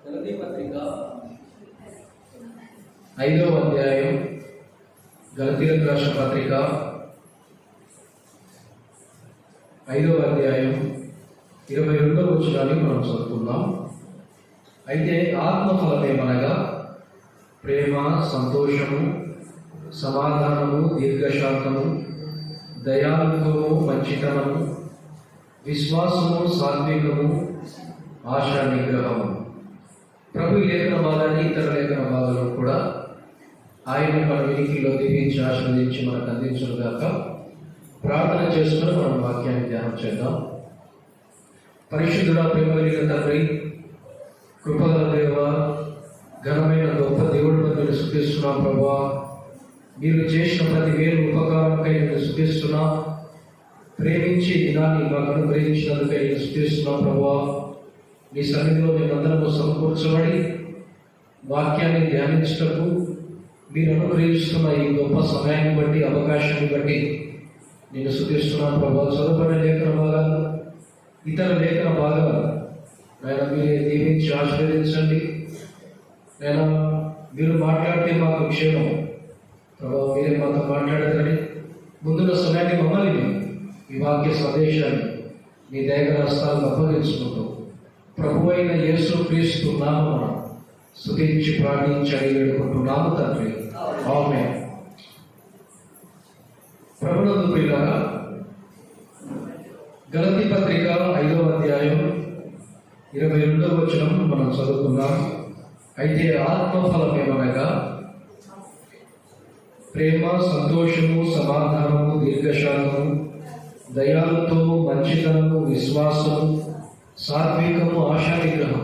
గలతీ పత్రిక 5వ అధ్యాయం, గలతీయులకు రాసిన పత్రిక 5వ అధ్యాయం 22వ వచనాన్ని మనం చదువుకుందాం. అయితే ఆత్మఫలమేమనగా ప్రేమ, సంతోషము, సమాధానము, దీర్ఘశాంతము, దయాళుత్వము, మంచితనము, విశ్వాసము, సాత్వికము, ఆశా నిగ్రహము. ప్రభు లేఖన భాగాన్ని ఇతర లేఖన భాగాలను కూడా ఆయన మన వెనికిలో దీవించి ఆశీర్వదించి మనకు అందించుగాక. ప్రార్థన చేసుకుని మనం వాక్యాన్ని ధ్యానం చేద్దాం. పరిశుద్ధుడ, ప్రేమ కలిగిన తండ్రి, కృపగల దేవ, ఘనమైన గొప్ప దేవుడు మీరు స్తుతిస్తున్నాం. ప్రభా, మీరు చేసిన ప్రతి వేలు ఉపకారంకై నేను స్తుతిస్తున్నా. ప్రేమించి దినాన్ని మాకు అనుగ్రహించినందుకై నేను స్తుతిస్తున్నాం. ప్రభా, మీ సన్నిధిలో మేమందరము సమకూర్చబడి వాక్యాన్ని ధ్యానించటకు మీరు అనుగ్రహిస్తున్న ఈ గొప్ప సమయాన్ని బట్టి, అవకాశాన్ని బట్టి నేను స్తుతిస్తున్నాను. ప్రభా, చదువుకునే లేఖన భాగాలు, ఇతర లేఖన భాగాలు ఆయన మీరే దీవించి ఆశీర్వదించండి. నేను మీరు మాట్లాడితే మాకు క్షేమం. ప్రభావ మీరే మాతో మాట్లాడతారని ముందున్న సమయాన్ని మమ్మల్ని ఈ వాక్య సందేశాన్ని మీ దైవ హస్తాలకు అప్పగించుకుంటూ ప్రభు అయిన యేసు క్రీస్తు నామమున స్తుతించి ప్రార్థించి అడిగి వేడుకుంటున్నాము తండ్రి, ఆమేన్. ప్రభునందు ప్రియులారా, గలతీ పత్రిక 5వ అధ్యాయం 22వ వచనం మనం చదువుకున్నాం. అయితే ఆత్మఫలమేమనగా ప్రేమ, సంతోషము, సమాధానము, దీర్ఘశాంతము, దయాళుత్వము, మంచితనము, విశ్వాసము, సాత్వికము, ఆశా నిగ్రహం.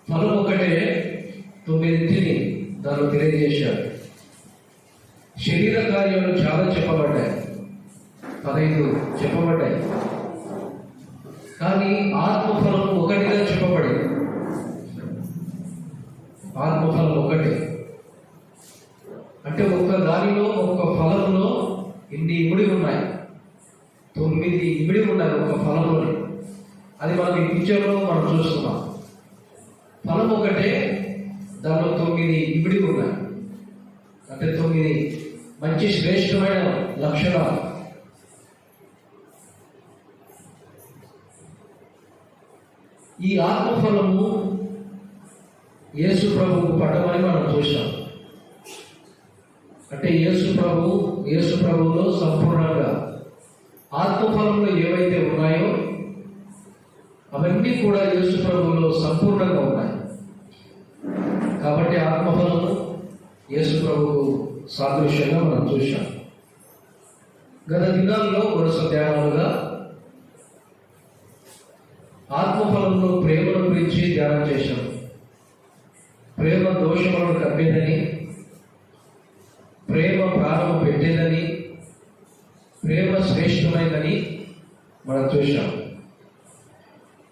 ఫలం ఒకటే, 9 దాన్ని తెలియజేశారు. శరీర కార్యాలు చాలా చెప్పబడ్డాయి, 15 చెప్పబడ్డాయి. కానీ ఆత్మఫలం ఒకటిగా చెప్పబడింది. ఆత్మఫలం ఒకటే అంటే ఒక్క దానిలో, ఒక్క ఫలంలో ఇన్ని ఇమిడి ఉన్నాయి. 9 ఇమిడి ఉన్నాయి ఒక ఫలంలోనే. అది మనం ఈ పిక్చర్లో మనం చూస్తున్నాం. ఫలం ఒకటే, దానిలో 9 ఇమిడి ఉన్నాయి. అంటే 9 మంచి శ్రేష్టమైన లక్షణాలు. ఈ ఆత్మఫలము యేసు ప్రభువుకు పడమని మనం చూసాం. అంటే యేసు ప్రభువులో సంపూర్ణంగా ఆత్మఫలంలో ఏవైతే ఉన్నాయో అవన్నీ కూడా యేసు ప్రభువులో సంపూర్ణంగా ఉన్నాయి. కాబట్టి ఆత్మఫలము యేసు ప్రభువుకు సాదృశ్యంగా మనం చూసాం. గత దినాల్లో వరుస ధ్యానాలుగా ఆత్మఫలంలో ప్రేమను గురించి ధ్యానం చేశాం. ప్రేమ దోషములను కప్పేదని, ప్రేమ ప్రాణము పెట్టేదని, ప్రేమ శ్రేష్టమైనదని మనం చూశాం.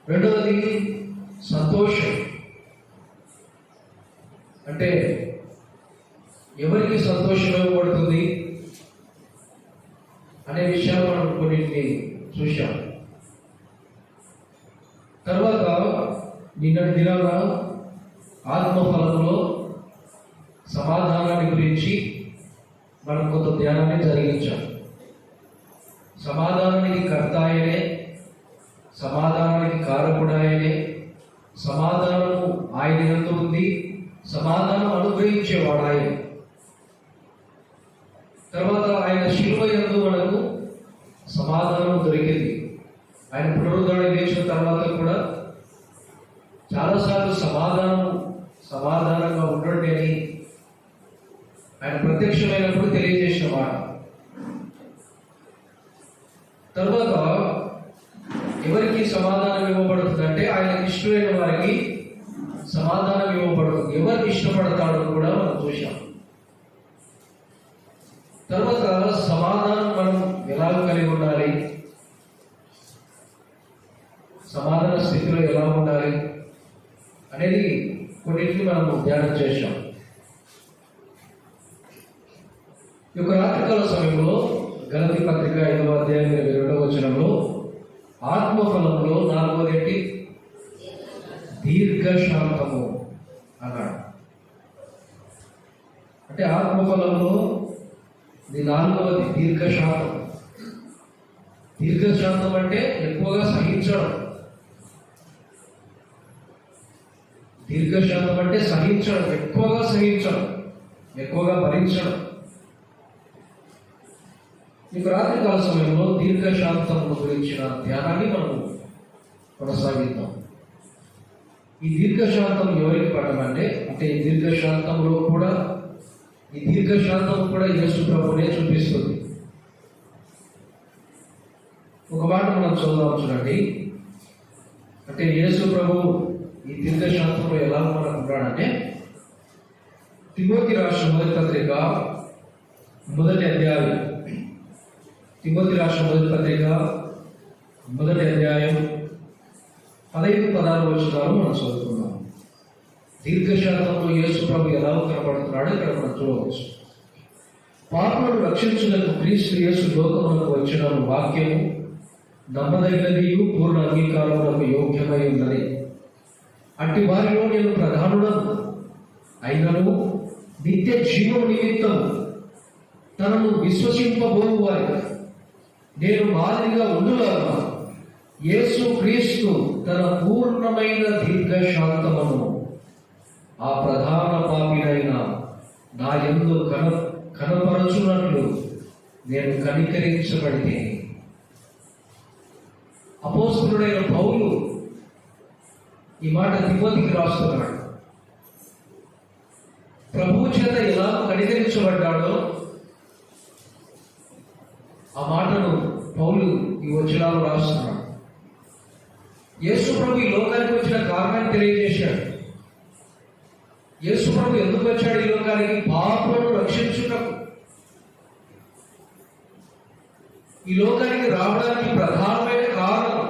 రెండవది సంతోషం. అంటే ఎవరికి సంతోషం ఇవ్వబడుతుంది అనే విషయాలు మనం కొన్నింటిని చూశాం. తర్వాత నిన్నటి దినాల ఆత్మఫలంలో సమాధానాన్ని గురించి మనం కొంత ధ్యానాన్ని జరిగించాం. సమాధానానికి కర్త ఆయనే, సమాధానానికి కారకుడాయనే, సమాధానము ఆయన యందు ఉంది, సమాధానం అనుగ్రహించేవాడు ఆయన. తర్వాత ఆయన శిలువ యందు మనకు సమాధానం దొరికింది. ఆయన పునరుద్ధరణ చేసిన తర్వాత కూడా చాలాసార్లు సమాధానంగా ఉండండి అని ఆయన ప్రత్యక్షమైనప్పుడు తెలియజేసిన మాట. తర్వాత ఎవరికి సమాధానం ఇవ్వబడుతుంది అంటే ఆయనకి ఇష్టమైన వారికి సమాధానం ఇవ్వబడుతుంది. ఎవరికి ఇష్టపడతాడో కూడా మనం చూసాం. తర్వాత సమాధానం మనం ఎలా కలిగి ఉండాలి, సమాధాన స్థితిలో ఎలా ఉండాలి అనేది కొన్నింటిని మనం ధ్యానం చేశాం. ఈ యొక్క రాత్రికాల సమయంలో గలతీ పత్రిక 5వ అధ్యాయం 22వ వచనంలో ఆత్మఫలంలో నాలుగోది ఏంటి? దీర్ఘశాంతము అన్నాడు. అంటే ఆత్మఫలంలో ఇది నాలుగవది దీర్ఘశాంతం. దీర్ఘశాంతం అంటే ఎక్కువగా సహించడం. దీర్ఘశాంతం అంటే సహించడం, ఎక్కువగా సహించడం, ఎక్కువగా భరించడం. మీకు రాత్రికాల సమయంలో దీర్ఘశాంతం గురించిన ధ్యానాన్ని మనం కొనసాగిద్దాం. ఈ దీర్ఘశాంతం ఎవరికి పడమంటే, అంటే ఈ దీర్ఘశాంతం కూడా యేసు ప్రభువునే చూపిస్తుంది. ఒక మాట మనం చదువుదాం, చూడండి. అంటే యేసు ప్రభు ఈ దీర్ఘశాంతంలో ఎలా మనకు ఉన్నాడంటే, తిమోతి రాష్ట్ర మొదటి పత్రిక మొదటి అధ్యాయం 15-16 వచనాలు మనం చదువుతున్నాం. దీర్ఘశాంతంలో యేసు ప్రభు ఎలా కనపడుతున్నాడో ఇక్కడ మనం చూడవచ్చు. పాపులను రక్షించుటకు క్రీస్తు యేసు లోకమునకు వచ్చిన వాక్యము నమ్మదగినదియు పూర్ణ అంగీకారములకు యోగ్యమై ఉన్నది. అట్టి వారిలో నేను ప్రధానుడను అయినను నిత్య జీవము నిమిత్తం తనను విశ్వసింపబోవు వారికి నేను మాదిరిగా ఉండులాగా యేసు క్రీస్తు తన పూర్ణమైన దీర్ఘశాంతమును ఆ ప్రధాన పాపినైన నా యందు కనపరచునట్లు నేను కనికరించబడితే. అపోస్తలుడైన పౌలు ఈ మాట తిమోతికి రాస్తున్నాడు. ప్రభువు చేత ఎలా కనికరించబడ్డాడో ఆ మాటను పౌలు ఈ వచనాలు రాస్తున్నాడు. యేసు ప్రభు ఈ లోకానికి వచ్చిన కారణాన్ని తెలియజేశాడు. యేసు ప్రభు ఎందుకు వచ్చాడు ఈ లోకానికి? పాపులను రక్షించుటకు. ఈ లోకానికి రావడానికి ప్రధానమైన కారణం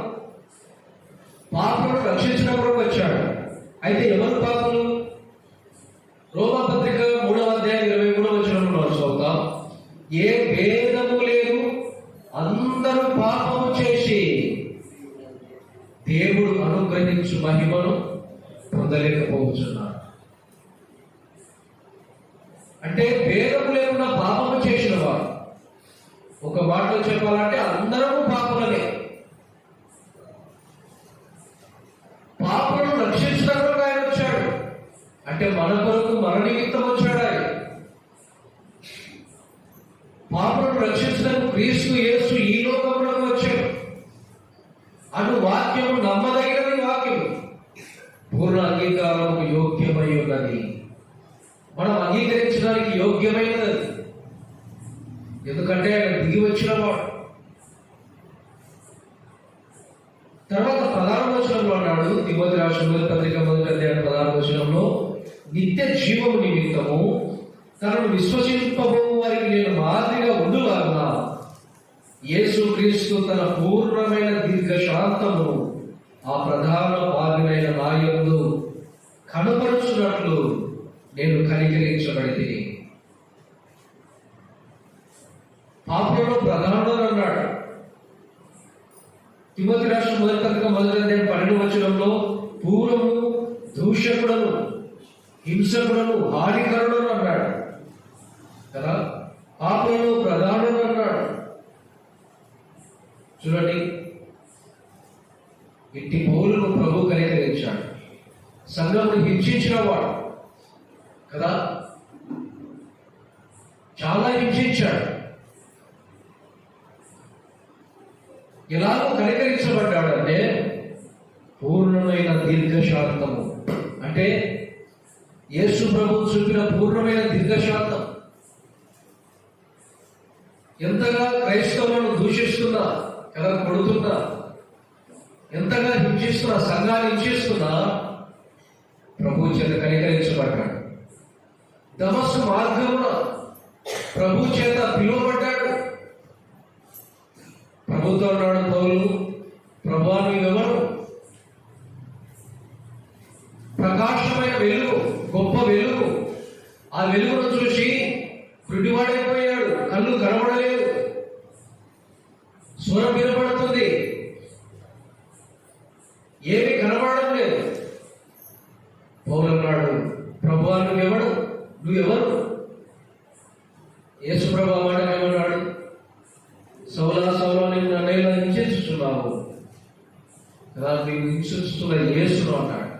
పాపులను రక్షించడం కొరకు వచ్చాడు. అయితే ఎవరు పాపులు? రోమాపత్రిక 3-23 చదువుతాం. ఏ భేదము లేదు, అందరూ పాపము చేసి దేవుడు అనుగ్రహించు మహిమను పొందలేకపోతున్నారు. అంటే భేదము లేకుండా పాపము చేసిన వారు, ఒక మాటలో చెప్పాలంటే అందరూ పాపులనే. పాపులను రక్షించడానికి ఆయన వచ్చాడు. అంటే మన కొరకు, మన నిమిత్తం వచ్చాడు ఆయన. పాపులను రక్షించడానికి క్రీస్తు యేసు ఈ లోకంలోకి వచ్చాడు. అను వాక్యము నమ్మదగినది, వాక్యము పూర్ణ అంగీకారముకు యోగ్యమై ఉన్నది. మనం అంగీకరించడానికి యోగ్యమైనది. ఎందుకంటే ఆయన దిగి వచ్చిన వాడు. తర్వాత 16వ వచనంలో అన్నాడు, తిమోతి రాష్ట్ర మొదటి పత్రిక 1-16 నిత్య జీవము నిమిత్తము తనను విశ్వసింపబో వారికి నేను మాదిరిగా ఉండులాగునా యేసు క్రీస్తు తన పూర్ణమైన దీర్ఘశాంతము ఆ ప్రధాన పాపినైన నా యందు కనపరుచున్నట్లు నేను కనికరించబడితే. పాపులలో ప్రధానుడు అన్నాడు. తిమోతి రాష్ట్ర మొదటి పత్రిక 1-12 పూర్వము దూషకుడను, హింసకుడను, హానికరుడను అన్నాడు కదా. పాపులలో ప్రధానుడు అన్నాడు. చూడండి, ఇట్టి పౌలును ప్రభు కనికరించాడు. సంఘమును హింసించిన వాడు కదా, చాలా హింసించాడు. ఎలాగో కనికరించబడ్డాడంటే పూర్ణమైన దీర్ఘశాంతము. అంటే యేసు ప్రభు చూపిన పూర్ణమైన దీర్ఘశాంతం. ఎంతగా క్రైస్తవులను దూషిస్తున్నా కదా, కొడుతున్నా, ఎంతగా హింసిస్తున్నా, సంఘాన్ని హింసిస్తున్నా ప్రభు చేత కనికరించబడ్డాడు. దమస్సు మార్గమున ప్రభు చేత పిలువబడ్డాడు. ప్రభుతో అన్నాడు పౌలు, ప్రభువా నీవెవరు? ప్రకాశమైన వెలుగు, గొప్ప వెలుగు. ఆ వెలుగును చూసి గుడ్డివాడైపోయాడు. కళ్ళు కనబడలేదు, స్వరం వినబడుతుంది, ఏమీ కనబడడం లేదు. పౌలు అన్నాడు, ప్రభువా నువ్వెవడు, నువ్వెవరు? యేసు ప్రభువా మాట ఏమన్నాడు? సౌలా సౌలా నేను నన్నేలా హింసిస్తున్నావు కదా, నేను హింసిస్తున్న యేసును అన్నాడు.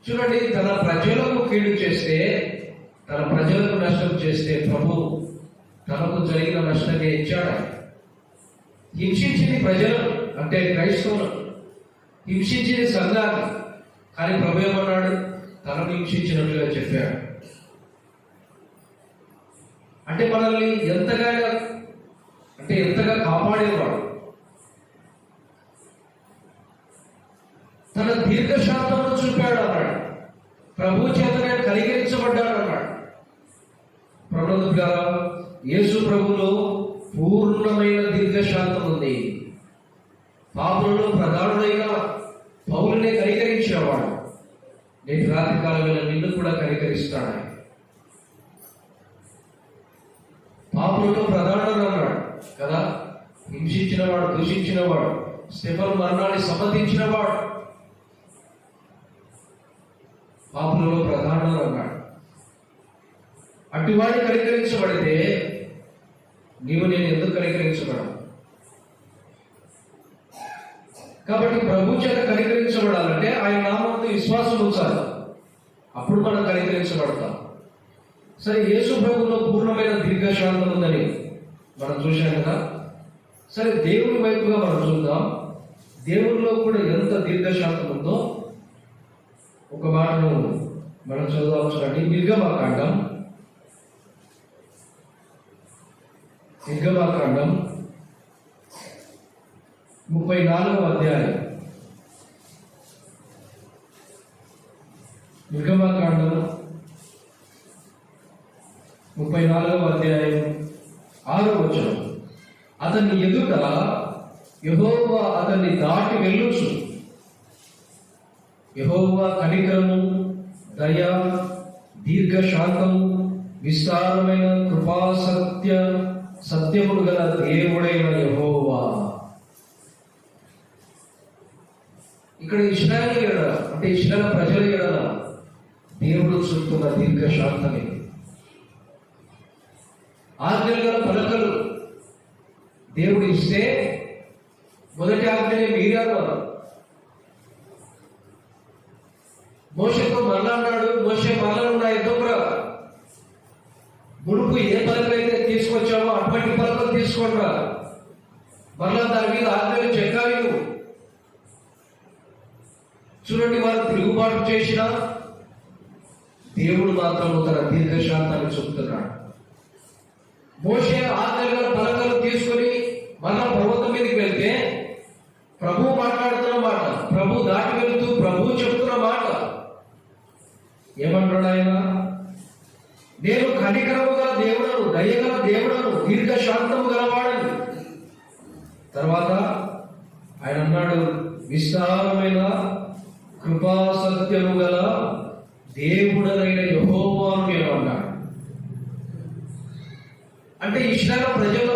చూడండి, తన ప్రజలకు కీడు చేస్తే, తన ప్రజలకు నష్టం చేస్తే ప్రభు తనకు జరిగిన నష్టాన్ని ఇచ్చాడు. హింసించింది ప్రజలు అంటే క్రైస్తవులు, హింసించింది సంఘాన్ని. కానీ ప్రభు ఏమన్నాడు? తనను హింసించినట్లుగా చెప్పాడు. అంటే మనల్ని ఎంతగా కాపాడేవాడు. తన దీర్ఘశాంతమును చూపాడు అన్నాడు. ప్రభు చేతనే కనికరించబడ్డాడు అన్నాడు. ప్రభువు గారు, యేసు ప్రభులో పూర్ణమైన దీర్ఘశాంతం ఉంది. పాపులలో ప్రధానుడైన పౌలునే కనికరించేవాడు. నేటి రాత్రి కాలంలో నిన్ను కూడా కనికరిస్తాడు. పాపులలో ప్రధానుడు అన్నాడు కదా, హింసించినవాడు, దూషించినవాడు, స్టెఫను మరణాన్ని సమ్మతించినవాడు పాపులలో ప్రధానుడు అన్నాడు. అటువాడి కనికరించబడితే నీవు నేను ఎందుకు కనికరించబడను? కాబట్టి ప్రభు చేత కనికరించబడాలంటే ఆయన నామంలో విశ్వాసం ఉంచాలి. అప్పుడు మనం కనికరించబడతాం. సరే, యేసు ప్రభువులో పూర్ణమైన దీర్ఘశాంతం ఉందని మనం చూశాం కదా. సరే, దేవుని వైపుగా మనం చూద్దాం. దేవునిలో కూడా ఎంత దీర్ఘశాంతం ఉందో ఒక మాటను మనం చదువుదాం. చూడండి, నిర్గమకాండం 34వ అధ్యాయం. నిర్గమకాండం 34వ అధ్యాయం 6వ వచనం. అతని ఎదుట యెహోవా అతన్ని దాటి వెళ్ళుచు, యెహోవా కనికరము, దయ, దీర్ఘశాంతము, విస్తారమైన కృపా సత్యములు గల దేవుడైన యెహోవా. ఇక్కడ ఇశ్రాయేలు ఎడల అంటే ఇశ్రాయేలు ప్రజల ఎడల దేవుడు చూపుతున్న దీర్ఘశాంతమే. ఆజ్ఞలు గల పలకలు దేవుడు ఇస్తే మొదటి ఆజ్ఞని మీరారు వారు. మోషేతో మరలాడు, మోషే మరలా ఎదుగురా, మునుపు ఏ పలకలైతే తీసుకొచ్చామో అటువంటి పలకలు తీసుకోండిరా, మరలా దాని మీద ఆజ్ఞలు చెక్కాలి. చూడండి, వారు తిరుగుబాటు చేసిన దేవుడు మాత్రం తన దీర్ఘశాంతాన్ని చూపుతున్నాడు. మోషే ఆజ్ఞల పలకలు తీసుకొని మరలా పర్వతం మీదకి వెళ్తే ప్రభు మాట్లాడుతున్న మాట, ప్రభు దాటి వెళ్తూ ప్రభు చెప్తున్న మాట ఏమంటాడు ఆయన? నేను కనికరము గల దేవుడను, దయగల దేవుడను, దీర్ఘశాంతము గలవాడని. తర్వాత ఆయన అన్నాడు, విస్తారమైన కృపా సత్యము గల దేవుడనైన యెహోవాను నేను అన్నాడు. అంటే ఇశ్రాయేలు ప్రజల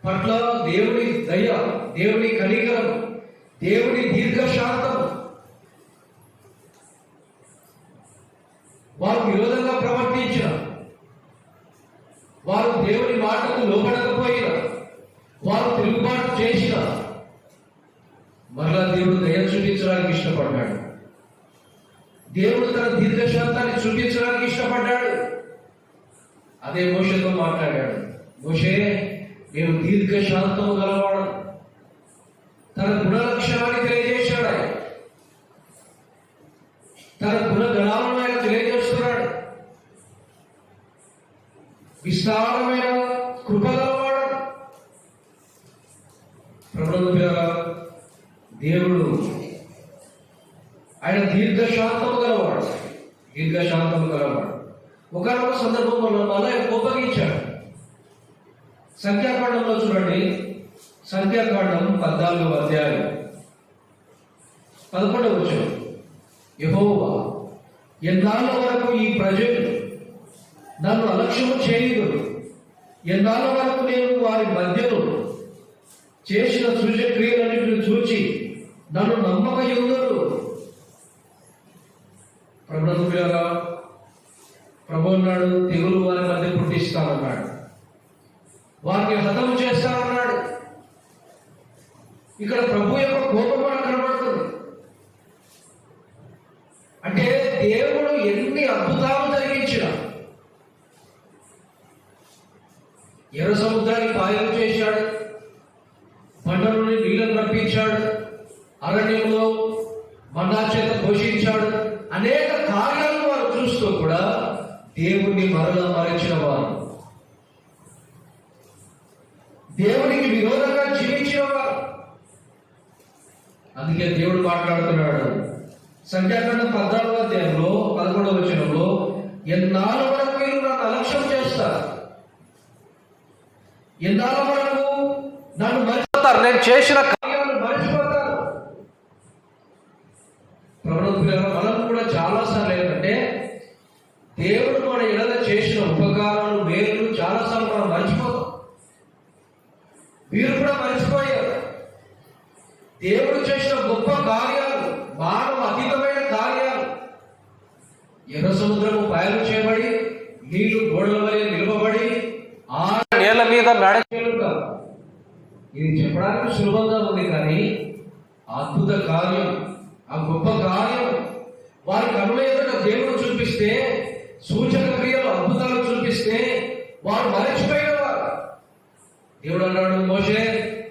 పట్ల దేవుని దయ, దేవుని కనికరం, దేవుని దీర్ఘశాంతం. వారు విరోధంగా ప్రవర్తించిన, వారు దేవుని మాటకు లోబడకపోయిన, వారు తిరుగుబాటు చేసిన మరలా దేవుడు దయ చూపించడానికి ఇష్టపడ్డాడు. దేవుడు తన దీర్ఘశాంతాన్ని చూపించడానికి ఇష్టపడ్డాడు. అదే మోషేతో మాట్లాడాడు. మోషే, నేను దీర్ఘశాంతము గలవాడు. తన గుణలక్షణాన్ని తెలియజేశాడు. ఆయన తన గుణగణాలను ఆయన తెలియజేస్తున్నాడు. విస్తారమైన కృప గలవాడు. ప్రభువు దేవుడు ఆయన దీర్ఘశాంతము గలవాడు. ఒకనొక సందర్భంలో మళ్ళీ కోపగించాడు. సంఖ్యాకాండంలో చూడండి, సంఖ్యాకాండం 14వ అధ్యాయం 11వ వచనం. యెహోవా, ఎన్నాళ్ళ వరకు ఈ ప్రజలు నన్ను అలక్ష్యము చేయదు? ఎన్నాళ్ళ వరకు నేను వారి మధ్యలో చేసిన సూచక్రియలన్నింటిని చూచి నన్ను నమ్మక యువరు. ప్రభు అన్నాడు, తెగులు వారి మధ్య పుట్టిస్తానన్నాడు, వారిని హతము చేస్తానన్నాడు. ఇక్కడ ప్రభు యొక్క కోపం మనకు కనబడుతుంది. అంటే దేవుడు ఎన్ని అద్భుతాలు జరిగించిన, ఎర్ర సముద్రాన్ని పాయలు చేశాడు, బండ నుండి నీళ్లను రప్పించాడు, అరణ్యంలో మన్నా చేత పోషించాడు. అనేక కార్యాలు వారు చూస్తూ కూడా దేవుణ్ణి మరలా మరచిన వారు, దేవునికి విరోధంగా జీవించిన వారు. అందుకే దేవుడు మాట్లాడుతున్నాడు సంఖ్యాకాండం 14వ అధ్యాయంలో 11వ వచనంలో, ఎన్నాళ్ళ వరకు మీరు నన్ను అలక్ష్యం చేస్తారు, ఎన్నాళ్ళ వరకు నన్ను మర్చిపోతారు, నేను చేసిన కార్యాలను మర్చిపోతారు. మనం కూడా చాలాసార్లు ఏంటంటే దేవుడు మన ఎడల చేసిన ఉపకారాలు, మేలు చాలాసార్లు మనం మర్చిపోతాం. వీరు కూడా మర్చిపోయారు. దేవుడు చేసిన గొప్ప కార్యాలు, మానవ అతీతమైన కార్యాలు, ఎర్ర సముద్రము పాయలు చేయబడి, నీళ్లు గోడల వలె నిలవబడి, ఆ నేల మీద నడచేలుతారు. ఇది చెప్పడానికి సులభంగా ఉంది, కానీ అద్భుత కార్యం, ఆ గొప్ప కార్యం వారి కనుల ఎదుట దేవుడు చూపిస్తే, సూచన క్రియలు అద్భుతాలు చూపిస్తే వారు మరచిపోయేవారు. దేవుడు అన్నాడు, మోషే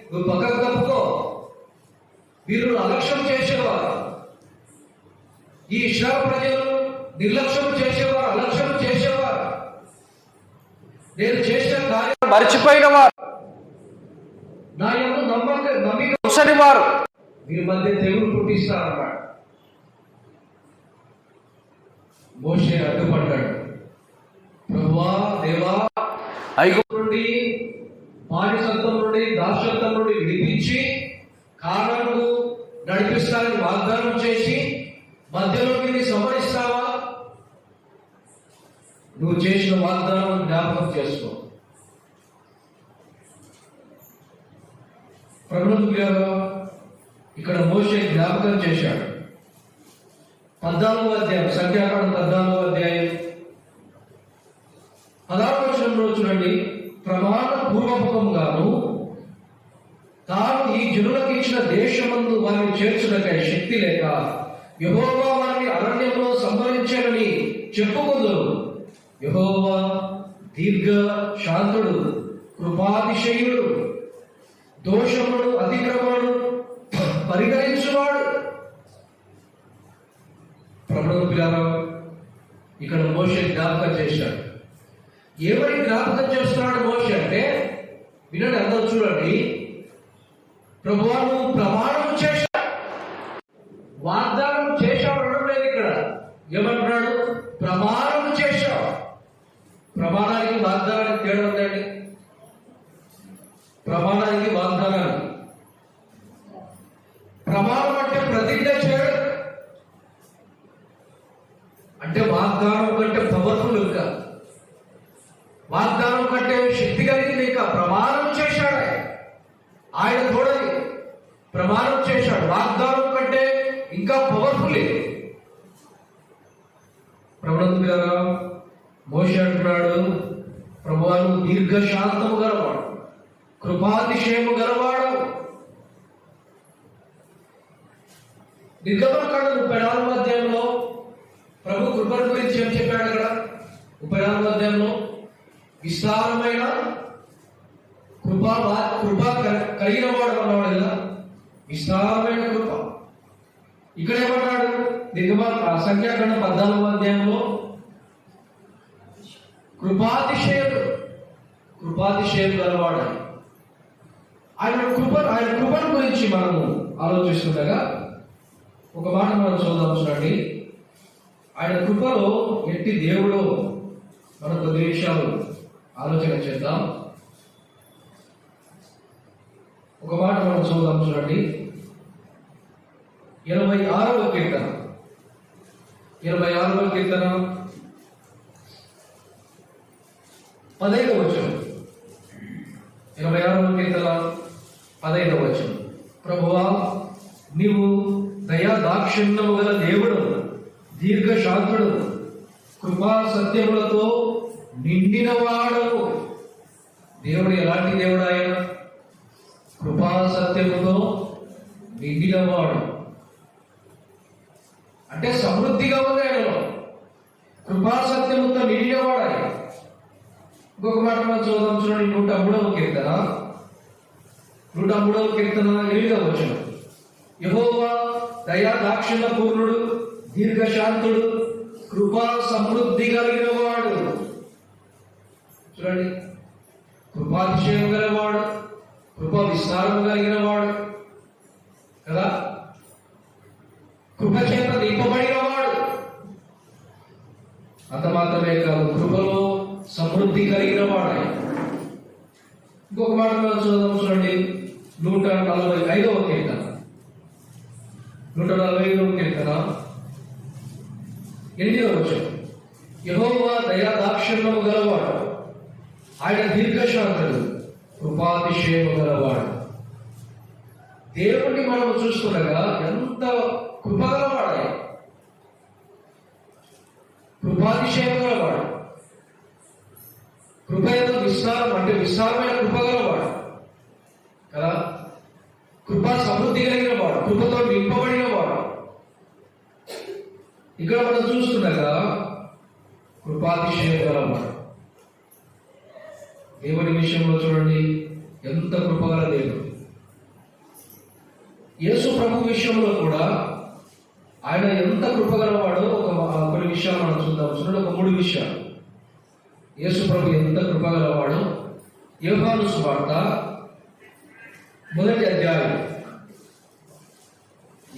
నువ్వు పక్కకు తప్పుకో. వీరు అలక్ష్యం చేసేవారు. ఈ ఇశ్రాయేలు ప్రజలు నిర్లక్ష్యం చేసేవారు, అలక్ష్యం చేసేవారు. నేను చేసిన కార్యం మర్చిపోయిన వారు, నా యందు నమ్మిక ఉంచని వారు, వీరి మధ్య తెగులు పుట్టిస్తారన్నాడు. మోషే అడ్డుపడ్డాడు. ప్రభువా, దేవా, ఐగుప్తు నుండి, బానిసత్వం నుండి, దాస్యత్వం నుండి విడిపించి కానానుకు నడిపిస్తానని వాగ్దానం చేసి మధ్యలో వీరిని సంహరిస్తావా? నువ్వు చేసిన వాగ్దానం జ్ఞాపకం చేసుకో. ప్రభుత్వ ఇక్కడ మోషే జ్ఞాపకం చేశాడు. 14వ అధ్యాయం, సంఖ్యాకాండం 14వ అధ్యాయం 16వ వచనంలో చూడండి. ప్రమాణ పూర్వకముగాను తాను ఈ జనులకు ఇచ్చిన దేశమందు వారిని చేర్చుటకై శక్తి లేక యెహోవా వారిని అరణ్యంలో సంహరించాలని చెప్పుకుందురు. యెహోవా దీర్ఘ శాంతుడు, కృపాతిశయుడు, దోషమును అతిక్రమణను పరిగణించువాడు. ప్రభుత్వ ఇక్కడ మోషే జ్ఞాపకం చేశాడు. ఏమని జ్ఞాపకం చేస్తున్నాడు మోషే అంటే, వినండి, అందరూ చూడండి. ప్రభువా, నువ్వు ప్రమాణం చేశావు, వాగ్దానం చేశావు అనడం లేదు. ఇక్కడ ఏమంటున్నాడు? ప్రమాణం చేశావు. ప్రమాణానికి వాగ్దానానికి తేడా ఉందండి. ప్రమాణానికి వాగ్దానానికి, ప్రమాణం అంటే ప్రతిజ్ఞ చేయడం, అంటే వాగ్దానం కంటే పవర్ఫుల్ ఇంకా, వాగ్దానం కంటే శక్తి కలిగింది ఇంకా. ప్రమాణం చేశాడు ఆయన తోడని, ప్రమాణం చేశాడు. వాగ్దానం కంటే ఇంకా పవర్ఫుల్. ప్రభుత్వ గారు మోషే అంటున్నాడు, ప్రభువాను దీర్ఘశాంతము గలవాడు, కృపాతిశయము గలవాడు. నిర్గమకాండం 34వ అధ్యాయంలో ప్రభు కృప గురించి ఏం చెప్పాడు? ఇక్కడ 34వ అధ్యాయంలో విస్తారమైన కృప కలిగిన వాడు అన్నాడు కదా, విస్తారమైన కృప. ఇక్కడ ఏమన్నాడు? సంఖ్యాకాండం 14వ అధ్యాయంలో కృపాతిశయుడు గలవాడు. ఆయన కృపను గురించి మనము ఆలోచిస్తుండగా ఒక మాట మనం చూద్దాం. చూడండి, ఆయన కృపలో ఎట్టి దేవుడు మనం కొద్ది విషయాలు ఆలోచన చేద్దాం. ఒక మాట మనం చూద్దాం. చూడండి, 86వ కీర్తన 15వ వచనం. 26వ కీర్తన 15వ వచనం. ప్రభువా, నీవు దయా దాక్షిణ్యము గల దేవుడు, దీర్ఘశాంతుడు, కృపా సత్యములతో నిండినవాడవు. దేవుడు ఎలాంటి దేవుడు? ఆయన కృపా సత్యముతో నిండినవాడు. అంటే సమృద్ధిగా ఉంది ఆయనలో, కృపా సత్యముతో నిండినవాడు ఆయన. ఇంకొక మాట మనం చూద్దాం, చూడండి. 103వ కీర్తన 8వ వచనం. యెహోవా దయా దాక్షిణ్య పూర్ణుడు, దీర్ఘశాంతుడు, కృపా సమృద్ధి కలిగిన వాడు. చూడండి, కృపాతిశయం గలవాడు, కృపా విస్తారం కలిగిన వాడు కదా, కృప చేత నింపబడిన వాడు. అంత మాత్రమే కాదు, కృపలో సమృద్ధి కలిగిన వాడు. ఇంకొక మాట మనం చూడండి. 145వ కీర్తన 8వ వచనం. యెహోవా దయా దాక్షిణ్యము గలవాడు, ఆయన దీర్ఘశాంతుడు, కృపాతిశయము గలవాడు. దేవుణ్ణి మనం చూస్తుండగా ఎంత కృపగలవాడు, కృపాతిశయం గలవాడు, కృప యొక్క విస్తారం, అంటే విస్తారమైన కృపగలవాడు కదా, కృపా సమృద్ధి కలిగిన వాడు, కృపతో నింపబడిన వాడు. ఇక్కడ మనం చూస్తుండగా కృపాతిశయం గలవాడు. దేవుని విషయంలో చూడండి ఎంత కృపగల దేవుడు. యేసు ప్రభు విషయంలో కూడా ఆయన ఎంత కృపగలవాడో కొన్ని విషయాలు మనం చూద్దాం. చూడండి, ఒక 3 విషయాలు. యేసు ప్రభు ఎంత కృపగలవాడో యోహాను సువార్త 1వ అధ్యాయం,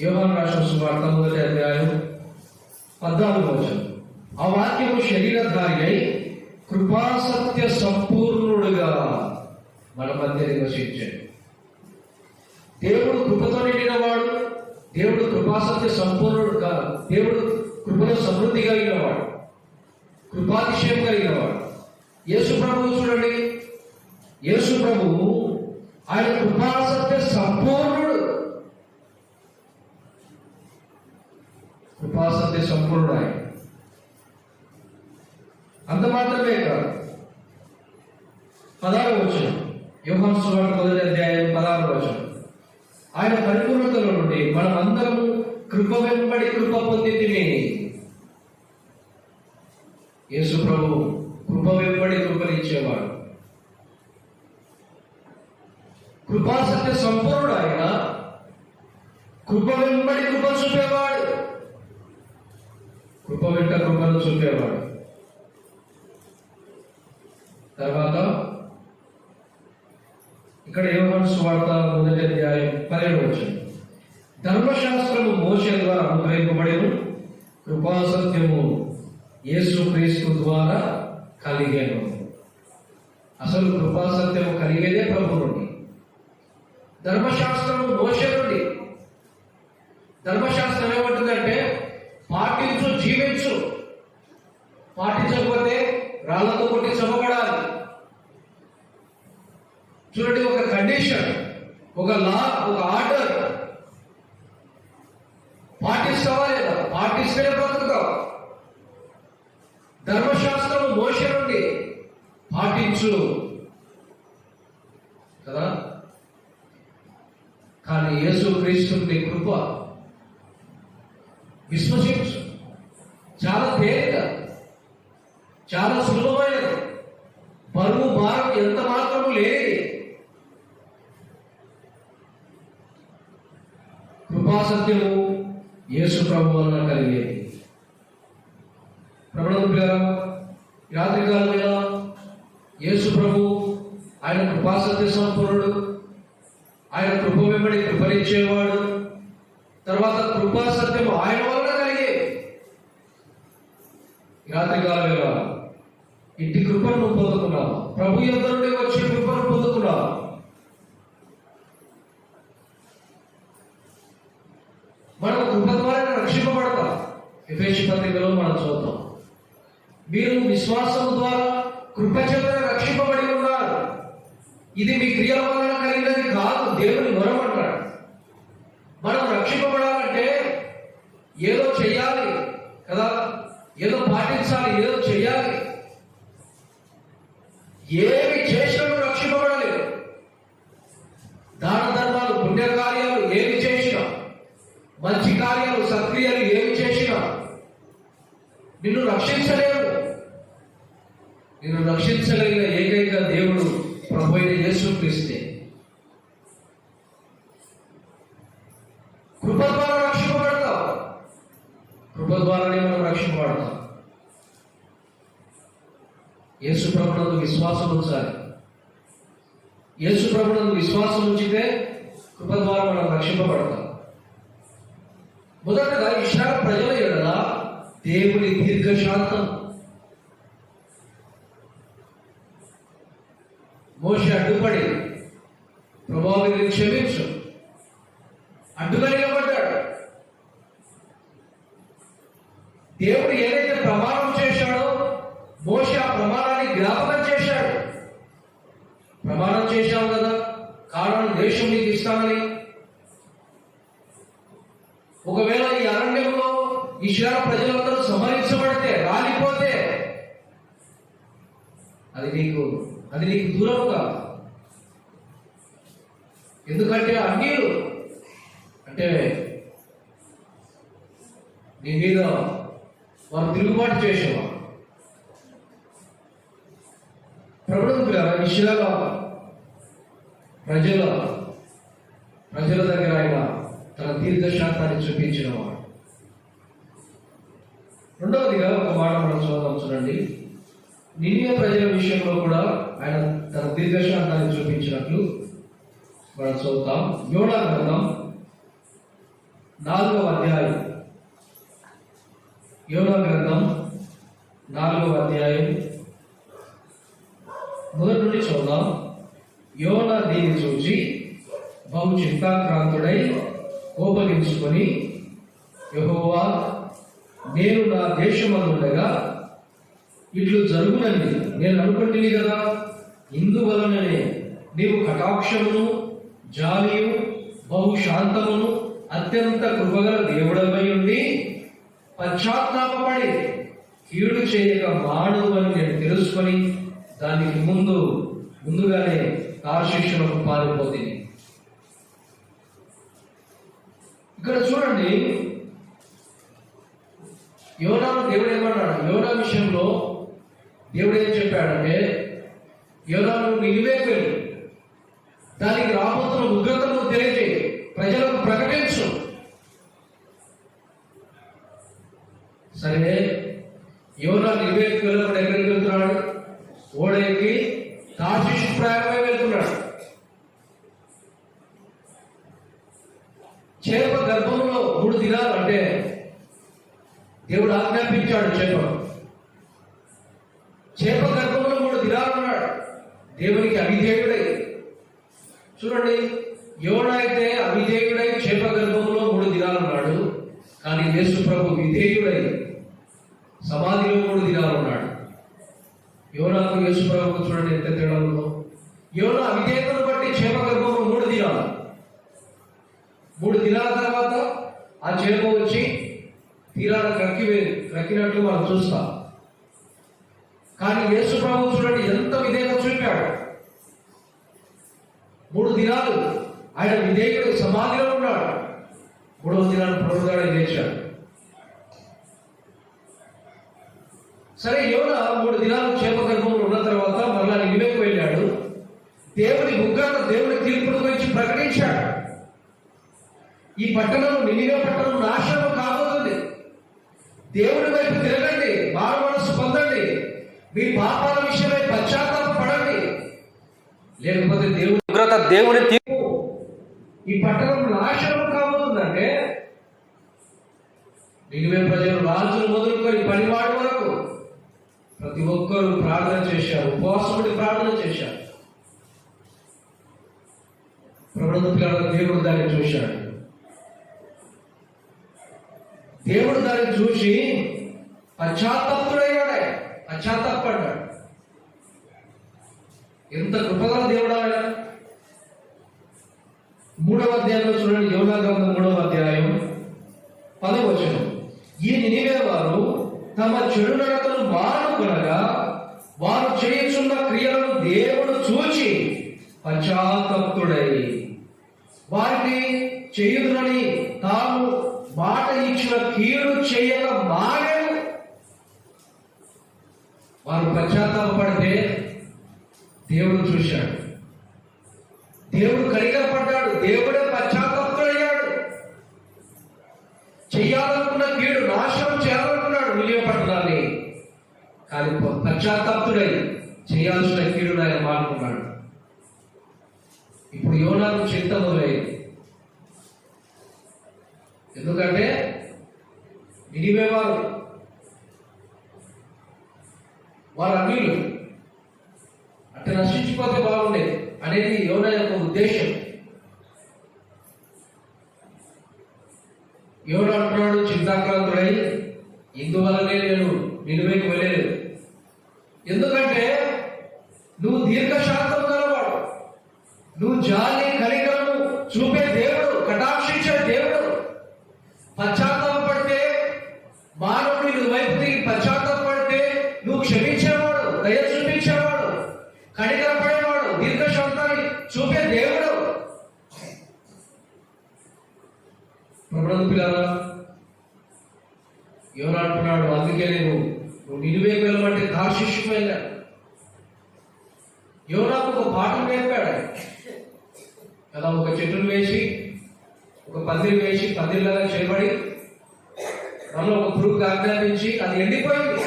యోహాను రాసిన సువార్త 1వ అధ్యాయం 14వ వచనం. ఆ వాక్యము శరీరధారి అయి కృపాసత్య సంపూర్ణుడుగా మన మధ్య నివసించాడు. దేవుడు కృపతో నిండినవాడు, దేవుడు కృపాసత్య సంపూర్ణుడుగా, దేవుడు కృపలో సమృద్ధి కలిగినవాడు, కృపాతిశయం కలిగినవాడు. యేసు ప్రభువు చూడండి, యేసు ప్రభువు ఆయన కృపాసత్య సంపూర్ణుడు, కృపాసత్య సంపూర్ణుడు ఆయన. అంత మాత్రమే కాదు, 16వ వచనం, యోహాను సువార్త 1వ అధ్యాయం 16వ వచనం. ఆయన పరిపూర్ణతలో నుండి మనం అందరము కృప వెంబడి కృప పొందితిమి. యేసు ప్రభు కృప వెంబడి కృపనిచ్చేవాడు, కృపాసత్య సంపూర్ణుడు ఆయన, కృప వెంబడి కృప చూపేవాడు, కృప వెంట కృపను చూపేవాడు. తర్వాత ఇక్కడ యోహాను సువార్త 1వ అధ్యాయం 17వ వచనం. ధర్మశాస్త్రము మోషే ద్వారా అనుగ్రహింపబడెను, కృపాసత్యము యేసు క్రీస్తు ద్వారా కలిగేను. అసలు కృపాసత్యము కలిగేదే ప్రభు నుండి. ధర్మశాస్త్రము మోషే నుండి. ధర్మశాస్త్రం ఏమంటుందంటే పాటించు, జీవించు, పాటించకపోతే రాళ్లతో కొట్టి చంపబడాలి. చూడండి, ఒక కండిషన్, ఒక లా, ఒక ఆర్డర్. పాటిస్తావా లేదా? పాటిస్తేనే బ్రతుకుతావు. ధర్మశాస్త్రం మోషే నుండి, పాటించు కదా. కానీ యేసు క్రీస్తుని కృప విశ్వసించు, చాలా తేలిక, చాలా సులభమైనది, బరువు భారం ఎంత మాత్రము లేనిది. కృపాసత్యము యేసు ప్రభు వలన కలిగేది. రాత్రికాలం వేళ యేసు ప్రభు ఆయన కృపాసత్య సంపూర్ణుడు, ఆయన కృప వెంబడి కృపనిచ్చేవాడు. తర్వాత కృపాసత్యము ఆయన వలన కలిగేది. రాత్రికాలం వేళ ఇంటి కృపను నువ్వు పొందుకున్నావు, ప్రభు యొద్ద నుండి వచ్చే కృపను పొందుకున్నావు. మనం కృప ద్వారా రక్షింపబడతాం. ఎఫెసీ పత్రికలో మనం చూద్దాం, మీరు విశ్వాసము ద్వారా కృప చేత రక్షింపబడి ఉన్నారు, ఇది మీ క్రియల వలన కలిగినది కాదు, దేవుని వరం అంటాడు. మనం రక్షింపబడాలంటే ఏదో చెయ్యాలి కదా, ఏదో పాటించాలి, ఏదో చెయ్యాలి. ఏమి చేసినా రక్షింపబడలేదు. దాన ధర్మాలు, పుణ్యకార్యాలు ఏమి చేసినా, మంచి కార్యాలు, సత్క్రియలు ఏమి చేసినా నిన్ను రక్షించలేవు. నిన్ను రక్షించగలిగిన ఏకైక దేవుడు ప్రభు అయిన యేసుక్రీస్తే. కృప ద్వారా రక్షింపబడతాం. కృప ద్వారానే మనం రక్షింపబడతాం. యేసు ప్రభునందు విశ్వాసం ఉంచాలి. యేసు ప్రభునందు విశ్వాసం ఉంచితే కృప ద్వారా మనం రక్షింపబడతాం. మొదటగా ఇశ్రాయేలు ప్రజల ఎడల దేవుని దీర్ఘశాంతం. మోషే అడ్డుపడి, ప్రభువా వీరిని క్షమించు, అడ్డుగా నిలబడ్డాడు. దేవుడు ఏదైతే ప్రమాణం చేశాడో మోషే ఆ ప్రమాణాన్ని జ్ఞాపకం చేశాడు. ప్రమాణం చేశావు కదా, కారణం దేశం నీకు ఇస్తామని. ఒకవేళ ఈ అరణ్యంలో ఇశ్రాయేలు ప్రజలందరూ సంహరించబడితే, రాలిపోతే అది నీకు దూరం కాదు. ఎందుకంటే అన్యులు అంటే నీ మీద వారు తిరుగుబాటు చేసేవారు. ప్రభుత్వ ఇశ్రాయేలు ప్రజల దగ్గర ఆయన తన దీర్ఘశాంతాన్ని చూపించిన వాడు. రెండవదిగా ఒక మాట మనం చూడండి. నినివే ప్రజల విషయంలో కూడా ఆయన తన దీర్ఘశాంతాన్ని చూపించినట్లు మనం చదువుతాం. యోనా గ్రంథం 4వ అధ్యాయం. యోనా గ్రంథం 4వ అధ్యాయం మొదటి నుండి చూద్దాం. యోనా దీన్ని చూచి బహు చింతాక్రాంతుడై కోపగించుకొని, యెహోవా, నేను నా దేశమందుండగా ఇట్లు జరుగునని నేను అనుకుంటుంది కదా. ఇందువలననే నీవు కటాక్షమును, జాలియు, బహు శాంతమును, అత్యంత కృపగల దేవుడమై ఉండి పశ్చాత్తాపపడి కీడు చేయక మానవు అని నేను తెలుసుకొని దానికి ముందుగానే తార్షీషులకు పారిపోతుంది. ఇక్కడ చూడండి, యోనాను దేవుడు ఏమన్నాడు? యోనా విషయంలో దేవుడు ఏం చెప్పాడంటే, యోనాను నినివేకు వెళ్ళు, దానికి రాబోతున్న ఉగ్రతను తెలియజేయి, ప్రజలకు ప్రకటించు. సరే, యోనా నినివేకు వెళ్ళకుండా ఎక్కడికి వెళ్తున్నాడు? ఓడెక్కి తార్షీషు ప్రయాణమై వెళ్తున్నాడు. చేప గర్భంలో 3 దినాలు అంటే దేవుడు ఆజ్ఞాపించాడు. చేప గర్భంలో 3 దినాలు ఉన్నాడు. దేవునికి అవిధేయుడై. చూడండి, యోనా అయితే అవిధేయుడై చేప గర్భంలో 3 దినాలు ఉన్నాడు. కానీ యేసు ప్రభు విధేయుడై సమాధిలో 3 దినాలు ఉన్నాడు. యోనాకు యేసు ప్రభుకు చూడండి ఎంత తేడా ఉందో. యోనా అవిధేయతను బట్టి చేప గర్భంలో 3 దినాలు. 3 దినాల తర్వాత ఆ చేప వచ్చి తీరాన క్రక్కినట్లు మనం చూస్తాం. కానీ యేసు ప్రభు చూడండి ఎంత విధేయత చూపాడు. 3 దినాలు ఆయన విధేయుడు సమాధిలో ఉన్నాడు. 3వ దినాన్ని ప్రభుగాడే లేచాడు. సరే, యోనా 3 దినాలు చేప గర్భంలో ఉన్న తర్వాత మరలా నినివేకు వెళ్ళాడు. దేవుని ఉగ్రత, దేవుని తీర్పుల గురించి ప్రకటించాడు. ఈ పట్టణం, నినివే పట్టణం నాశనం కాబోతుంది. దేవుడి వైపు తిరగండి, మారు మనసు పొందండి, మీ పాపాల విషయమై పశ్చాత్తాప పడండి, లేకపోతే దేవుని ఉగ్రత, దేవుని తీర్పు, ఈ పట్టణం నాశనం కాబోతుందంటే నినివే ప్రజలు రాజులు మొదలుకొని పనివాడి వరకు ప్రతి ఒక్కరూ ప్రార్థన చేశారు, ఉపవాసముడి ప్రార్థన చేశారు. దేవుడు దాన్ని చూశాడు. దేవుడు దాన్ని చూసి పశ్చాత్తాపుడయ్యాడు, పశ్చాత్తాపడ్డాడు. ఎంత కృపగల దేవుడు ఆయన! 3వ అధ్యాయంలో చూడండి, యోనా గ్రంథం 3వ అధ్యాయం 10వ వచనం. ఈ నినివే వారు తమ చెడు నడకలు మానుకొనగా వారు చేయుచున్న క్రియలను దేవుడు చూచి పశ్చాత్తప్తుడై వారికి చేయుదునని తాను మాట ఇచ్చిన కీడు చేయక మానెను. వారు పశ్చాత్తాపడితే దేవుడు చూశాడు, దేవుడు కనికరపడ్డాడు, దేవుడే పశ్చాత్తాపుడయ్యాడు. చెయ్యాలనుకున్న కీడు, నాశనం చేయాలనుకున్నాడు నినివే పట్టణాన్ని, కానీ పశ్చాత్తాపుడై చేయాల్సిన కీడును ఆయన మానుకున్నాడు. ఇప్పుడు యోనాకు చింత మొదలైంది. ఎందుకంటే నినివే వారు అన్యులు, అంటే నశించిపోతే బాగుండేది అనేది యోనా యొక్క ఉద్దేశం. యోనా అంటున్నాడు చింతాక్రాంతుడై, ఇందువల్లనే నేను నినివేకి వెళ్ళలేదు. ఎందుకంటే నువ్వు దీర్ఘశాంతం గలవాడు, నువ్వు జాలి కనికరము చూపే దేవుడు, కటాక్షించే దేవుడు. పశ్చాత్తాపడితే మానవుడి నువ్వు వైపు తిరిగి పశ్చాత్తాపడితే నువ్వు క్షమించేవాడు, దయ చూపించేవాడు, కనికరపడేవాడు, దీర్ఘశాంతాన్ని చూపే దేవుడు. ప్రభునందు పిల్లరా, యోనా అంటున్నాడు, అందుకే నువ్వు నినివేకి వెళ్ళమంటే తార్షీషుకు వెళ్ళా. యోనాకు ఒక పాఠం నేర్పాడు కదా. ఒక చెట్టును వేసి, ఒక పందిరి వేసి, పందిరిలాగా చేయబడి మనలో ఒక పురుగు ఆజ్ఞాపించి అది ఎండిపోయింది.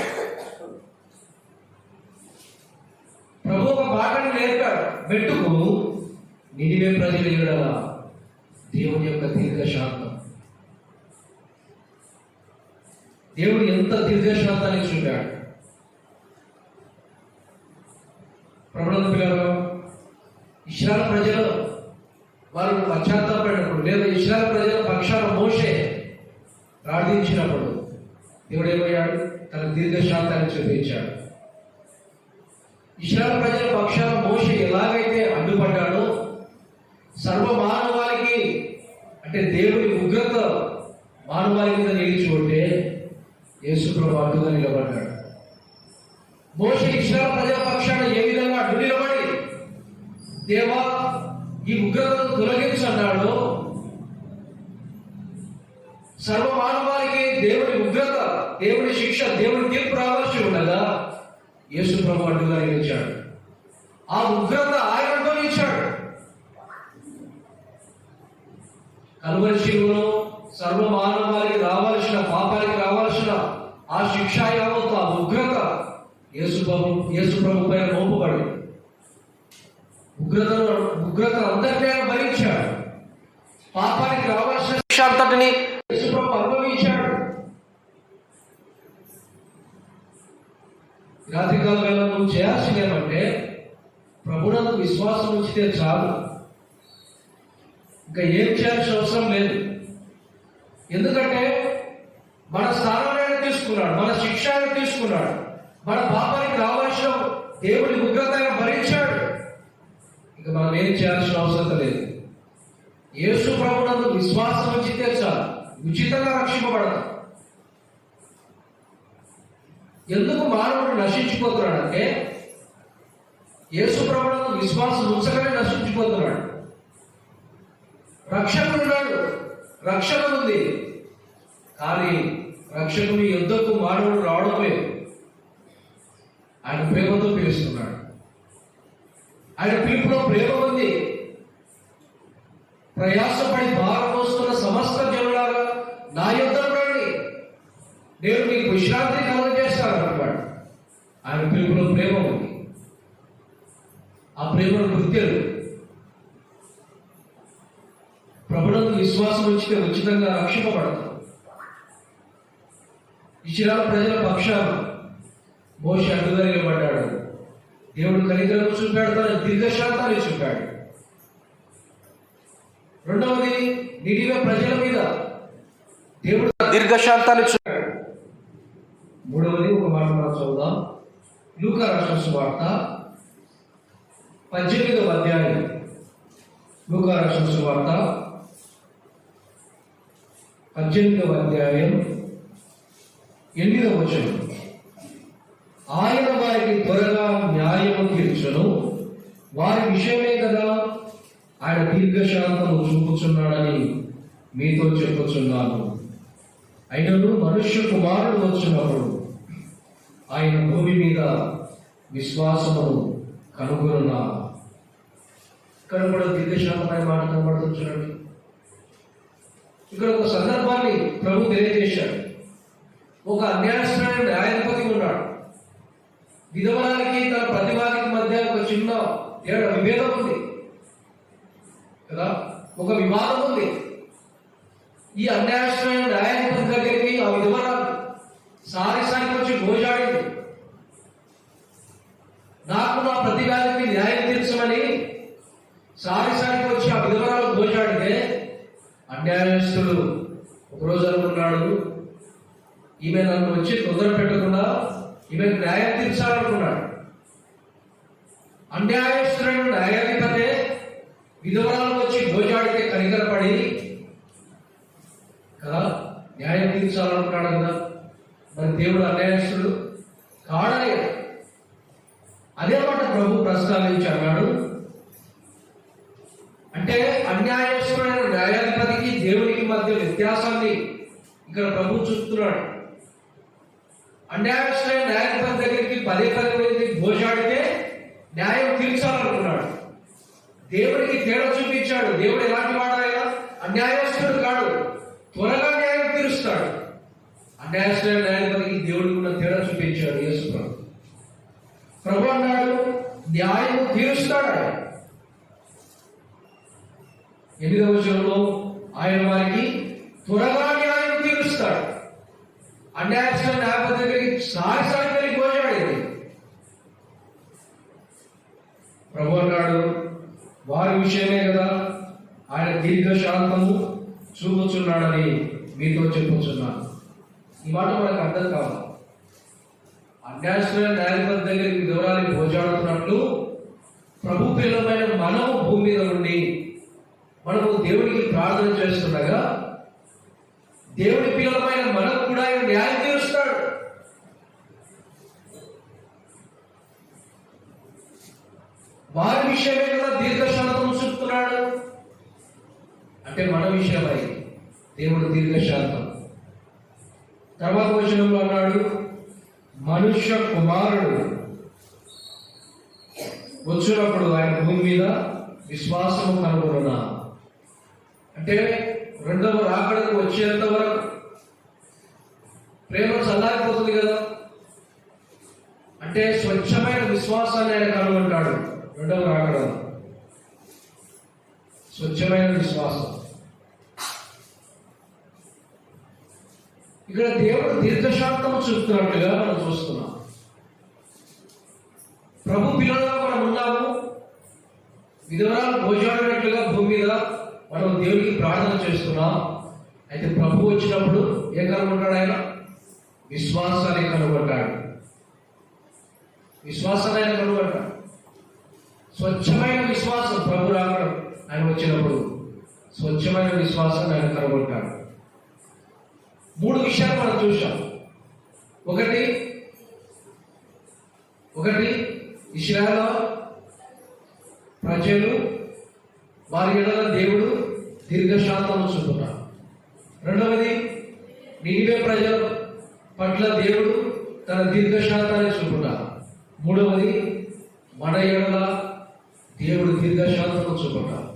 ప్రభు ఒక పాఠాన్ని నేర్పాడు, మెట్టుకు నినివే ప్రజలు ఎడల దేవుని యొక్క దీర్ఘశాంతం. దేవుడు ఎంత దీర్ఘశాంతాన్ని చూపాడు. ప్రభునందు పిల్లలు, ఇశ్రాయేలు ప్రజలు వారు పశ్చాత్తాపడినప్పుడు, లేదా ఇశ్రాయేలు ప్రజల పక్షాన మోషే ప్రార్థించినప్పుడు దేవుడు ఏమయ్యాడు? తన దీర్ఘశాంతాన్ని చూపించాడు. ఇశ్రాయేలు ప్రజల పక్షాన మోషే ఎలాగైతే అడ్డుపడ్డాడో, సర్వ మానవాళికి అంటే దేవుని ఉగ్రత మానవాళి మీద నిలిచి ఉంటే యేసు ప్రభు అడ్డుగా నిలబడ్డాడు. మోషే ఇశ్రాయేలు ప్రజల పక్షాన ఏ విధంగా అడ్డు నిలబడి దేవా ఈ ఉగ్రతను తొలగించన్నాడు, సర్వ మానవాళికి దేవుని ఉగ్రత, దేవుని శిక్ష, దేవుని తీర్పు రావాల్సి ఉండగా యేసు ప్రభు అడ్డుగా నిలిచాడు. ఆ ఉగ్రత ఆయన అనుభవించాడు. కలువరి శిలువలో సర్వ మానవాళికి రావాల్సిన, పాపానికి రావాల్సిన ఆ శిక్ష యావత్తు, ఆ ఉగ్రత యేసు ప్రభు పైన మోపబడి ఉగ్రత అంతటినీ ఆయన భరించాడు. పాపానికి రావాల్సిన శిక్ష అంతటిని యేసు ప్రభు అనుభవించాడు. రాత్రికాల వేళ నువ్వు చేయాల్సింది ఏమంటే ప్రభునందు విశ్వాసం ఉంచితే చాలు, ఇంకా ఏం చేయాల్సిన అవసరం లేదు. ఎందుకంటే మన స్థానాన్ని ఆయన తీసుకున్నాడు, మన శిక్ష ఆయన తీసుకున్నాడు, మన పాపానికి రావాల్సిన దేవుని ఉగ్రత ఆయన భరించాడు. ఇక మనం ఏం చేయాల్సిన అవసరం లేదు. యేసు ప్రభునందు విశ్వాసం ఉంచితే చాలు, ఉచితంగా రక్షింపబడతాం. ఎందుకు మానవుడు నశించిపోతున్నాడంటే యేసు ప్రభునందు విశ్వాసం ఉంచగానే నశించిపోతున్నాడు. రక్షకుడు ఉన్నాడు, రక్షణ ఉంది, కానీ రక్షకుని యుద్ధకు మానవుడు రావడం లేదు. ఆయన ప్రేమతో పిలుస్తున్నాడు. ఆయన పిలుపులో ప్రేమ ఉంది. ప్రయాసపడి భారం మోస్తున్న సమస్త జనులాగా నా యుద్ధం రండి, నేను మీకు విశ్రాంతి కలుగజేస్తాను అంటున్నాడు. ఆయన పిలుపులో ప్రేమ ఉంది. ఆ ప్రేమను గుర్తెలు. ప్రభునందు విశ్వాసం ఉంచితే ఉచితంగా రక్షింపబడతాం. ఇశ్రాయేలు ప్రజల పక్షాన మోషే అడ్డుగా నిలబడ్డాడు. దేవుడు కనికరం చూపాడు, తన దీర్ఘశాంతాన్ని చూపాడు. రెండవది, నినివే ప్రజల మీద దేవుడు దీర్ఘశాంతాన్ని చూపాడు. మూడవది, ఒక మాట మనం చదువుదాం. లూకా రాసిన సువార్త 18వ అధ్యాయం లూకా రాసిన సువార్త 18వ అధ్యాయం 8వ వచనం. ఆయన వారికి త్వరగా న్యాయము తీర్చును, వారి విషయమే కదా ఆయన దీర్ఘశాంతము చూపుచున్నాడని మీతో చెప్పుచున్నాను. అయినను మనుష్య కుమారుడు వచ్చినప్పుడు ఆయన భూమి మీద విశ్వాసమును కనుగొనునా. ఇక్కడ కూడా దీర్ఘశాంతమైన మాట కనబడుతుంది చూడండి. ఇక్కడ ఒక సందర్భాన్ని ప్రభు తెలియజేశాడు. ఒక అన్యాయమైన న్యాయాధిపతి ఉన్నాడు. విధవరానికి తన ప్రతివాదికి మధ్య ఒక చిన్న విభేదం ఉంది కదా, ఒక వివాదం ఉంది. ఈ అన్యాయమైన న్యాయాధిపతి దగ్గరికి ఆ విధవరాలు సారికి వచ్చి గోజాడింది. నాకు నా ప్రతివాదికి న్యాయం తీర్చమని సారికి వచ్చి ఆ విధవరాలు గోజాడితే అన్యాయస్తుడు ఒకరోజు అనుకున్నాడు, ఈమె నన్ను వచ్చి తొందర పెట్టకుండా ఈమెకు న్యాయం తీర్చాలనుకున్నాడు. అన్యాయస్తుడైన న్యాయాధిపతే విధవరాలు వచ్చి గోజాడితే కనికరపడి కదా న్యాయం తీర్చాలనుకున్నాడు కదా. మరి దేవుడు అన్యాయస్తుడు కాడలే. అదే మాట ప్రభు ప్రస్తావించి అన్నాడు. అంటే అన్యాయస్తుడైన న్యాయాధిపతికి దేవునికి మధ్య వ్యత్యాసాన్ని ఇక్కడ ప్రభు చూస్తున్నాడు. అన్యాయస్తుడైన న్యాయాధిపతి దగ్గరికి పదే వెళ్ళి గోజాడితే న్యాయం తీర్చాలనుకున్నాడు. దేవుడికి తేడా చూపించాడు. దేవుడు ఎలాంటి వాడాయా? అన్యాయస్తుడు కాడు, త్వరగా న్యాయం తీరుస్తాడు. అన్యాయస్తుడైన న్యాయాధిపతికి దేవుడికి ఉన్న తేడా చూపించాడు యేసు ప్రభు. ప్రభు అన్నాడు న్యాయం తీరుస్తాడు. 8వ వచనంలో ఆయన వారికి త్వరగా న్యాయం తీరుస్తాడు. అన్యాయస్తుడైన న్యాయపతి దగ్గరికి సారి గోజాడేది. ప్రభు అన్నాడు వారి విషయమే కదా ఆయన దీర్ఘశాంతము చూపుచున్నాడని మీతో చెప్పుచున్నాను. ఈ మాట మనకు అర్థం కావాలి. అన్యాయస్తుడైన న్యాయపతి దగ్గరికి విధవరాలు గోజాడుతున్నట్లు ప్రభు పిల్లమైన మనము భూమి మీద ఉండి మనము దేవుడికి ప్రార్థన చేస్తుండగా దేవుడి పిల్లలమైన మనకు కూడా ఆయన న్యాయం తీరుస్తాడు. వారి విషయమే కదా దీర్ఘశాంతం చూపుతున్నాడు. అంటే మన విషయమై దేవుడు దీర్ఘశాంతం. తర్వాత వచనంలో అన్నాడు మనుష్య కుమారుడు వచ్చినప్పుడు ఆయన భూమి మీద విశ్వాసము కనుగొనునా. అంటే రెండవ రాకడకు వచ్చేంత వరకు ప్రేమ చల్లారిపోతుంది కదా. అంటే స్వచ్ఛమైన విశ్వాసాన్ని ఆయన కనుగొంటాడు రెండవ రాకడ. స్వచ్ఛమైన విశ్వాసం. ఇక్కడ దేవుడు దీర్ఘశాంతం చూపుతున్నట్టుగా మనం చూస్తున్నాం. ప్రభు పిల్లలుగా మనం ఉన్నాము. విధవరాలు భోజాడినట్లుగా భూమి మీద మనం దేవుడికి ప్రార్థన చేస్తున్నాం. అయితే ప్రభు వచ్చినప్పుడు ఏం కనుగొంటాడు? ఆయన విశ్వాసాన్ని కనుగొంటాడు. విశ్వాసాన్ని ఆయన కనుగొంటాడు. స్వచ్ఛమైన విశ్వాసం ప్రభు రాకడం ఆయన వచ్చినప్పుడు స్వచ్ఛమైన విశ్వాసాన్ని ఆయన కనుగొంటాడు. 3 విషయాలు మనం చూసాం. ఒకటి ఇశ్రాయేలు ప్రజలు వారి ఎడల దేవుడు దీర్ఘశాంతము చూపుతాడు. రెండవది నినివే ప్రజల పట్ల దేవుడు తన దీర్ఘశాంతాన్ని చూపుతాడు. మూడవది మన ఎడల దేవుడు దీర్ఘశాంతము చూపుతాడు.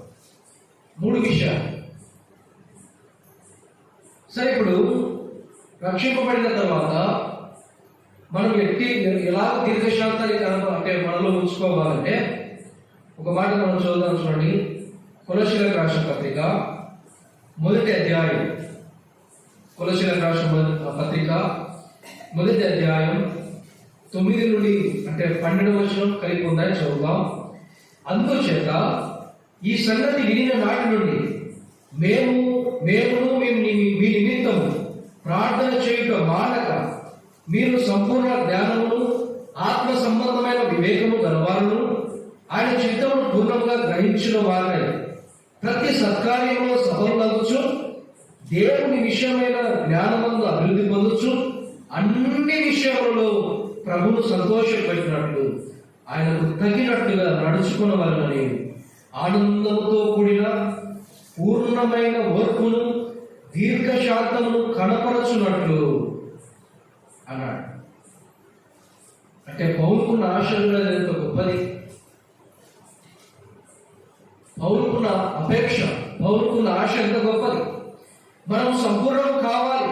3 విషయాలు. సరే, ఇప్పుడు రక్షింపబడిన తర్వాత మనం ఎలా దీర్ఘశాంతాన్ని అంటే మనలో ఉంచుకోవాలంటే ఒక మాట మనం చూద్దాం. చూడండి, కొలస్సీలకు రాసిన పత్రిక 1వ అధ్యాయం. కొలస్సీలకు రాసిన పత్రిక 1వ అధ్యాయం 9 నుండి అంటే 12వ వచనం కలిపి ఉందని చదువుదాం. అందుచేత ఈ సంగతి వినిన నాటి నుండి మేము మీ నిమిత్తము ప్రార్థన చేయుట మానక మీరు సంపూర్ణ జ్ఞానమును ఆత్మ సంబంధమైన వివేకము గలవారును ఆయన చిత్తమును పూర్ణంగా గ్రహించిన వారై ప్రతి సత్కార్యంలో సఫలమగుచు దేవుని విషయమైన జ్ఞానమందు అభివృద్ధి పొందొచ్చు, అన్ని విషయములలో ప్రభువును సంతోషపెట్టినట్లు ఆయనకు తగినట్లుగా నడుచుకునవలనని ఆనందముతో కూడిన పూర్ణమైన ఓర్పును దీర్ఘశాంతమును కనపరచునట్లు అన్నాడు. అంటే పౌలుకున్న ఆశ ఎంత గొప్పది, పౌలుకున్న అపేక్ష, పౌలుకున్న ఆశ ఎంత గొప్పది. మనం సంపూర్ణం కావాలి,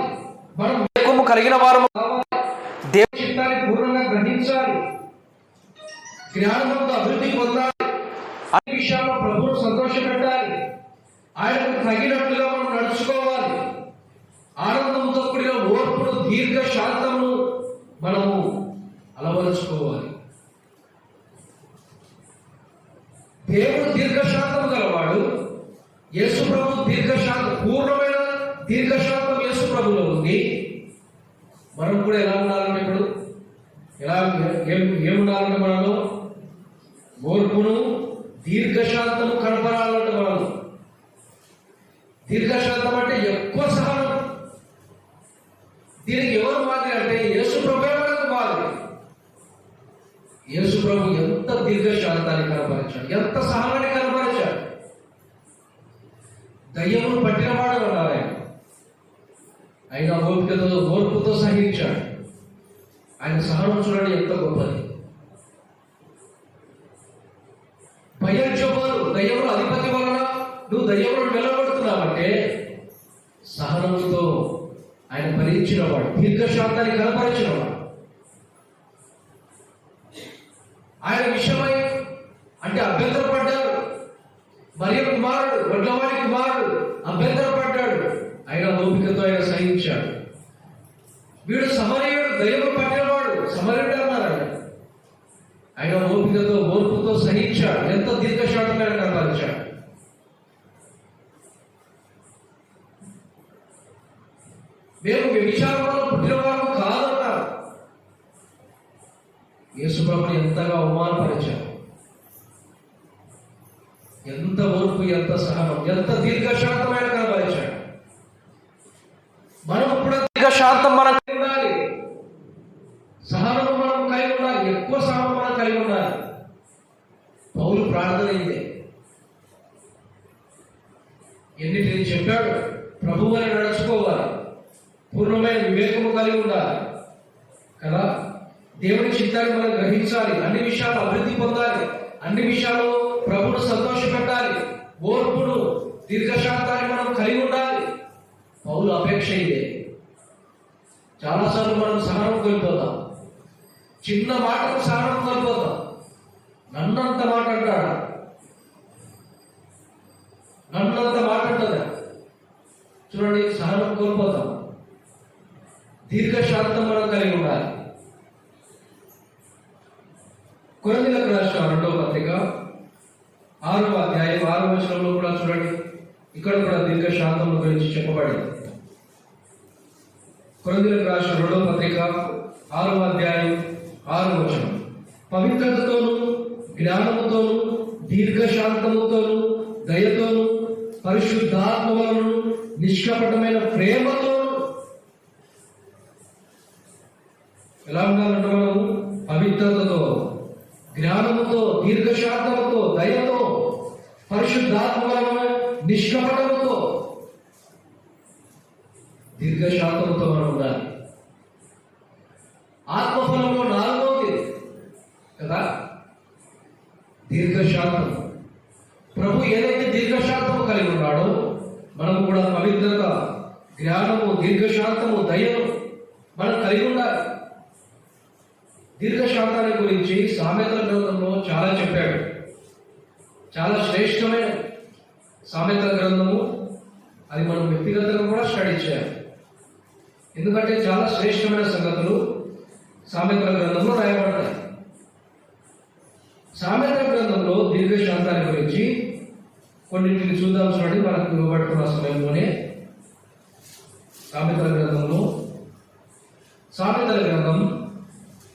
మనం వివేకము కలిగిన వారము కావాలి, దేవుని చిత్తాన్ని పూర్ణంగా గ్రహించాలి, జ్ఞానంతో అభివృద్ధి పొందాలి, అన్ని విషయాల్లో ప్రభువును సంతోషపెట్టాలి, ఆయనకు తగినట్లుగా మనం నడుచుకోవాలి. ఆనందంతో కూడిన ఓర్పును దీర్ఘ శాంతమును మనము అలవరుచుకోవాలి. దేవుడు దీర్ఘశాంతం గలవాడు. యేసు ప్రభు దీర్ఘశాంతం, పూర్ణమైన దీర్ఘశాంతం యేసు ప్రభులో ఉంది. మనం కూడా ఎలా ఉండాలంటే ఇప్పుడు ఏముండాలంటే మనలో ఓర్పును దీర్ఘశాంతము కనపరాలంటే మనం దీర్ఘశాంతం అంటే ఎక్కువ సహనం. దీనికి ఎవరు మాదిరి అంటే యేసు ప్రభు మనకు మాదిరి. యేసు ప్రభు ఎంత దీర్ఘశాంతాన్ని కనపరిచాడు, ఎంత సహనాన్ని కనపరిచాడు. దయ్యమును పట్టినవాడు అన్నారు ఆయన ఓపికతో ఓర్పుతో సహించాడు. ఆయన సహనం చూడండి ఎంత గొప్పది. భయం చెప్పరు, దయ్యముల అధిపతి వలన నువ్వు దయ్యములను నిలబడుతున్నావంటే సహనంతో ఆయన భరించినవాడు, దీర్ఘశాంతాన్ని కనపరిచినవాడు. ఆయన విషయమై అంటే అభ్యంతరపడ్డాడు. మరియ కుమారుడు, వడ్లవాడి కుమారుడు అభ్యంతరపడ్డాడు. ఆయన ఓపికతో ఆయన సహించాడు. వీడు సమరయుడు, దయ్యములు పట్టినవాడు, సమరయుడు అన్నారు. ఆయన ఓపికతో ఓర్పుతో సహించాడు. ఎంత దీర్ఘశాంతంగా కనపరిచాడు. మేము వ్యభిచారంలో పుట్టినవారు కాదన్నారు. యేసుప్రభుని ఎంతగా అవమానపరిచారు. ఎంత ఓర్పు, ఎంత సహనం, ఎంత దీర్ఘశాంతమైన కనపరిచాడు. మనం కూడా దీర్ఘశాంతం మనం కలిగి ఉండాలి, సహనం మనం కలిగి ఉండాలి, ఎక్కువ సహనం మనం కలిగి ఉండాలి. పౌలు ప్రార్థన ఇదే. ఎన్నిటిని చెప్పాడు, ప్రభువుని నడుచుకోవాలి, పూర్ణమైన వివేకము కలిగి ఉండాలి కదా. దేవుని చిత్తాన్ని మనం గ్రహించాలి, అన్ని విషయాలు అభివృద్ధి పొందాలి, అన్ని విషయాలు ప్రభువును సంతోషపెట్టాలి, ఓర్పును దీర్ఘశాంతాన్ని మనం కలిగి ఉండాలి. పౌలు అపేక్ష ఇదే. చాలాసార్లు మనం సహనం కోల్పోతాం, చిన్న మాటకు సహనం కోల్పోతాం. నన్నంత మాట అంటాడా, నన్నంత మాట అంటుందా చూడండి, సహనం కోల్పోతాం. దీర్ఘశాంతం మనం కలిగి ఉండాలి. కొరింథీయులకు రాసిన 2వ పత్రిక 6వ అధ్యాయం 6వ వచనంలో కూడా చూడండి, ఇక్కడ కూడా దీర్ఘశాంతం గురించి చెప్పబడింది. కొరింథీయులకు రాసిన 2వ పత్రిక 6వ అధ్యాయం 6వ వచనం, పవిత్రతతోను జ్ఞానముతోను దీర్ఘశాంతముతోను దయతోను పరిశుద్ధాత్మ వలన నిష్కపటమైన ప్రేమతో ఎలా ఉండాలంటే మనము పవిత్రతతో జ్ఞానముతో దీర్ఘశాంతముతో దయతో పరిశుద్ధాత్మ వలన నిష్కపటముతో దీర్ఘశాంతముతో మనం ఉండాలి. ఆత్మఫలంలో 4వది కదా దీర్ఘశాంతం. ప్రభు ఏదైతే దీర్ఘశాంతము కలిగి ఉన్నాడో మనం కూడా పవిత్రత, జ్ఞానము, దీర్ఘశాంతము, దయను మనం కలిగి ఉండాలి. దీర్ఘశాంతాన్ని గురించి సామెతల గ్రంథంలో చాలా చెప్పాడు. చాలా శ్రేష్టమైన సామెతల గ్రంథము, అది మనం వ్యక్తిగతంగా కూడా స్టడీ చేయాలి. ఎందుకంటే చాలా శ్రేష్టమైన సంగతులు సామెతల గ్రంథంలో రాయబడతాయి. సామెతల గ్రంథంలో దీర్ఘశాంతాన్ని గురించి కొన్నింటిని చూద్దాం. చూడండి, మనకు ఇవ్వబడుతున్న సమయంలోనే సామెతల గ్రంథం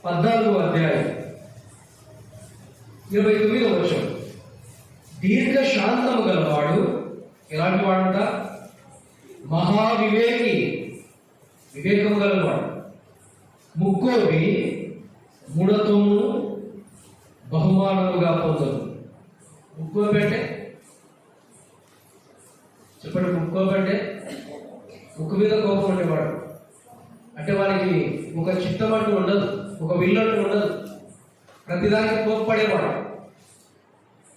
14వ అధ్యాయం 29వ వచనం, దీర్ఘశాంతము గలవాడు ఎలాంటి వాడంట? మహావివేకి, వివేకం గలవాడు. ముక్కోపి మూఢత్వమును బహుమానముగా పొందదు. ముక్కోపి అంటే చెప్పండి, ముక్కోపి అంటే ముక్కు మీద కోపం ఉండేవాడు. అంటే వారికి ఒక చిత్తం అంటూ ఉండదు, ఒక విల్లు అంటూ ఉండదు. ప్రతిదానికి కోప్పడేవాడు,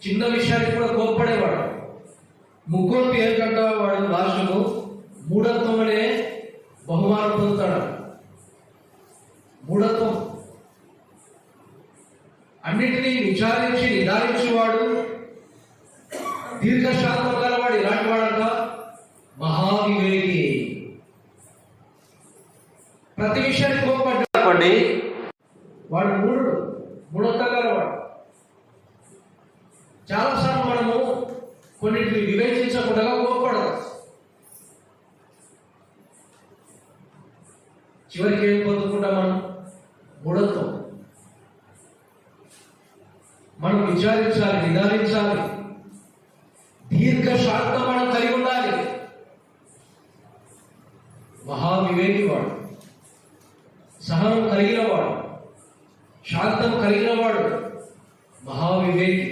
చిన్న విషయానికి కూడా కోప్పడేవాడు. ముక్కోపి ఏంటంటే వాడు లాస్ట్కు మూఢత్వం అనే బహుమానం పొందుతాడు. మూఢత్వం అన్నిటినీ విచారించి నిదానించేవాడు, దీర్ఘశాంతం గలవాడు. ఇలాంటి వాడంట మహావివేకి. ప్రతి విషయాన్ని కోప్పడ్డాడు, వాడు మూఢత్వం గలవాడు. చాలాసార్లు మనము కొన్నిటిని వివేచించకుండా కోప్పడదు. చివరికి ఏం పొందుకుంటాం మనం? మూఢత్వం. మనం విచారించాలి, నిదానించాలి, దీర్ఘశాంతం మనం కలిగి ఉండాలి. మహావివేకి వాడు, సహనం కలిగిన వాడు, శాంతం కలిగిన వాడు మహావివేకి.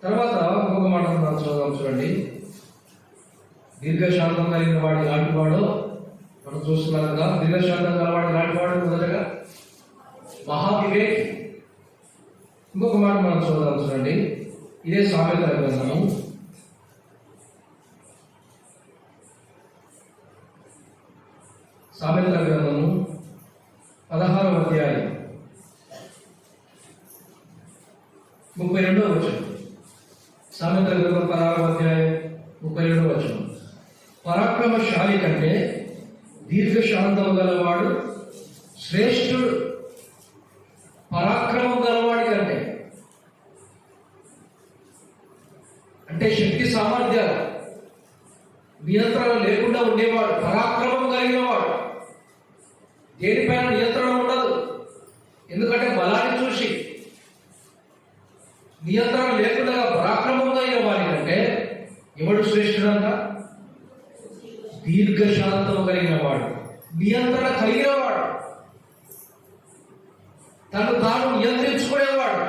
తర్వాత ఇంకొక మాట మనం చదువుదాం, చూడండి. దీర్ఘశాంతం కలిగిన వాడు ఎలాంటి వాడో మనం చూస్తున్నాం కదా. దీర్ఘశాంతం గలవాడు ఎలాంటి వాడు? మొదటగా మహావివేకి. ఇంకొక మాట మనం చూద్దాం, చూడండి. ఇదే సామెతల గ్రంథము 16వ అధ్యాయం 32వ వచనం. సామెతల గ్రంథం 16వ అధ్యాయం 32వ వచనం. పరాక్రమశాలి కంటే దీర్ఘశాంతము గలవాడు శ్రేష్ఠుడు. పరాక్రమం గలవాడి కంటే అంటే శక్తి సామర్థ్యాలు నియంత్రణ లేకుండా ఉండేవాడు పరాక్రమం కలిగిన వాడు. దేనిపైన నియంత్రణ ఉండదు, ఎందుకంటే బలాన్ని చూసి. నియంత్రణ లేకుండా పరాక్రమం కలిగిన వాడి కంటే ఎవడు శ్రేష్ఠుడంట? దీర్ఘశాంతం కలిగిన వాడు, నియంత్రణ కలిగిన వాడు, తను తాను నియంత్రించుకునేవాడు,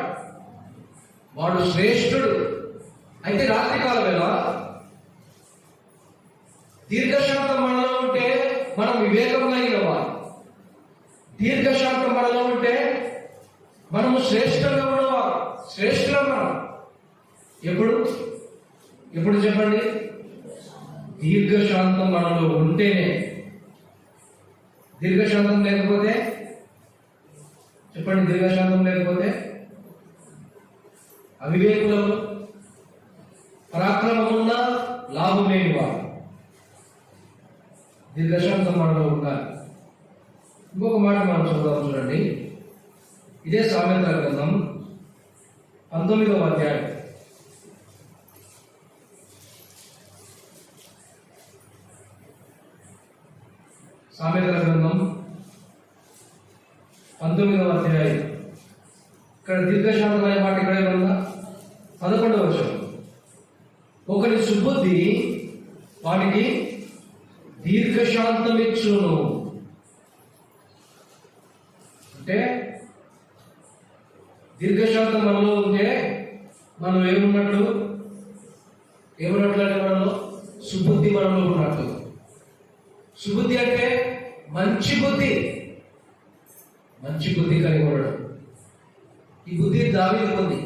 వాడు శ్రేష్ఠుడు. అయితే రాత్రికాల వేళ దీర్ఘశాంతం మనలో ఉంటే మనం వివేకం కలిగిన వాడు. దీర్ఘశాంతం మనలో ఉంటే మనము శ్రేష్టంగా ఉన్నవారు, శ్రేష్ఠులం మనం. ఎప్పుడు చెప్పండి? దీర్ఘశాంతం మనలో ఉంటేనే. దీర్ఘశాంతం లేకపోతే చెప్పండి, దీర్ఘశాంతం లేకపోతే అవివేకులను, పరాక్రమమున్న లాభం లేని వారు. దీర్ఘశాంతం మనలో ఉండాలి. ఇంకొక మాట మనం చదువుదాం, చూడండి. ఇదే సామెతల గ్రంథం 19వ అధ్యాయం 19వ అధ్యాయం. ఇక్కడ దీర్ఘశాంతం అనే మాట ఇక్కడే ఉందా? 11వ వచనం. ఒకరి సుబుద్ధి వానికి దీర్ఘశాంతం ఇచ్చును. అంటే దీర్ఘశాంతం మనలో ఉంటే మనం ఏమున్నట్లు అంటే మనలో సుబుద్ధి మనలో ఉన్నట్లు. సుబుద్ధి అంటే మంచి బుద్ధి కలిగి ఉండడం. ఈ బుద్ధి దావీదుకు ఉంది.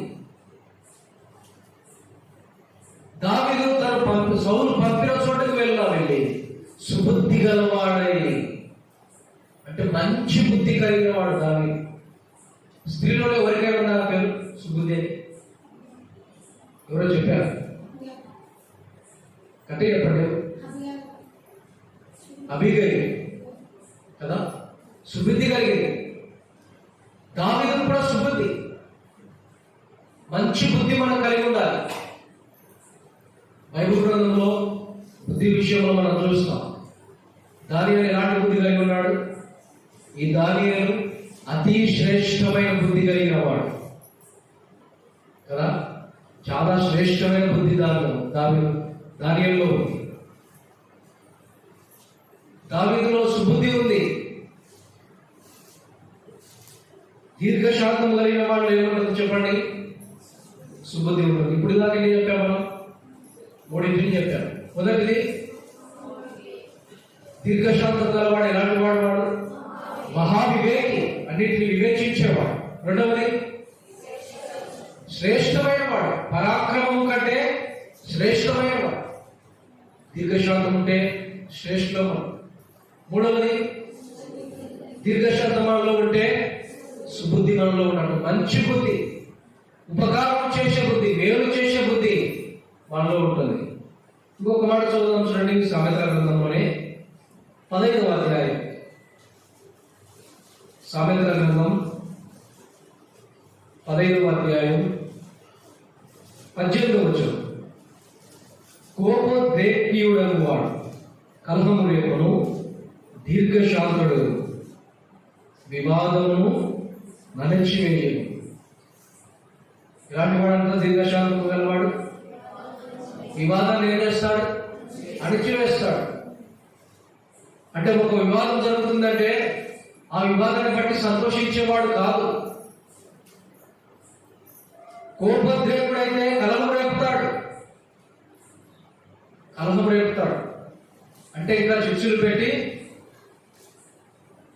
దావీదు తన సౌలు పంపిన చోటకు వెళ్ళి సుబుద్ధి గలవాడై, అంటే మంచి బుద్ధి కలిగిన వాడు దావీదు. స్త్రీలో ఎవరికైనా ఉన్నా పేరు సుబుద్ధి అని ఎవరో చెప్పారు? అంటే చెప్పండి. అబీగైల్ కదా, సుబుద్ధి కలిగింది. దావీదు కూడా సుబుద్ధి, మంచి బుద్ధి మనం కలిగి ఉండాలి. బైబిల్ గ్రంథంలో బుద్ధి విషయంలో మనం చూస్తాం. దానియేలు ఎలాంటి బుద్ధి కలిగి ఉన్నాడు? ఈ దానియేలు అతి శ్రేష్టమైన బుద్ధి కలిగిన వాడు కదా. చాలా శ్రేష్టమైన బుద్ధి దానిలో ఉంది. దావీదులో సుబుద్ధి ఉంది. దీర్ఘశాంతం కలిగిన వాళ్ళు ఏమంటారు చెప్పండి? సుబుద్ధి ఉంటుంది. ఇప్పుడు దాకా ఏం చెప్పాము మనం? మూడింటిని చెప్పాము. మొదటిది, దీర్ఘశాంతం గలవాడు ఎలాంటి వాడు? మహావివేకి, అన్నింటినీ వివేచించేవాడు. రెండవది, శ్రేష్టమైన వాడు, పరాక్రమం కంటే శ్రేష్టమైన వాడు. దీర్ఘశాంతం ఉంటే శ్రేష్టం. మూడవది, దీర్ఘశాంతం మనలో ఉంటే సుబుద్ధి మనలో ఉన్నట్టు. మంచి బుద్ధి, ఉపకారం చేసే బుద్ధి, మేలు చేసే బుద్ధి మనలో ఉంటుంది. ఇంకొక మాట చదువుదాం చూడండి, సామెతల గ్రంథంలోనే 15వ అధ్యాయం. సామెతల గ్రంథం 15వ అధ్యాయం 18వ వచనం. కోపోద్రేక్యుడను వాడు కలహము రేపును, దీర్ఘశాంతుడు వివాదమును నణిచివేయను. ఇలాంటి వాడంతా దీర్ఘశాంతం గలవాడు వివాదాన్ని ఏం చేస్తాడు? అణిచివేస్తాడు. అంటే ఒక వివాదం జరుగుతుందంటే ఆ వివాదాన్ని బట్టి సంతోషించేవాడు కాదు. కోపోద్రేకుడైతే కలహం రేపుతాడు. అంటే ఇంకా చిచ్చులు పెట్టి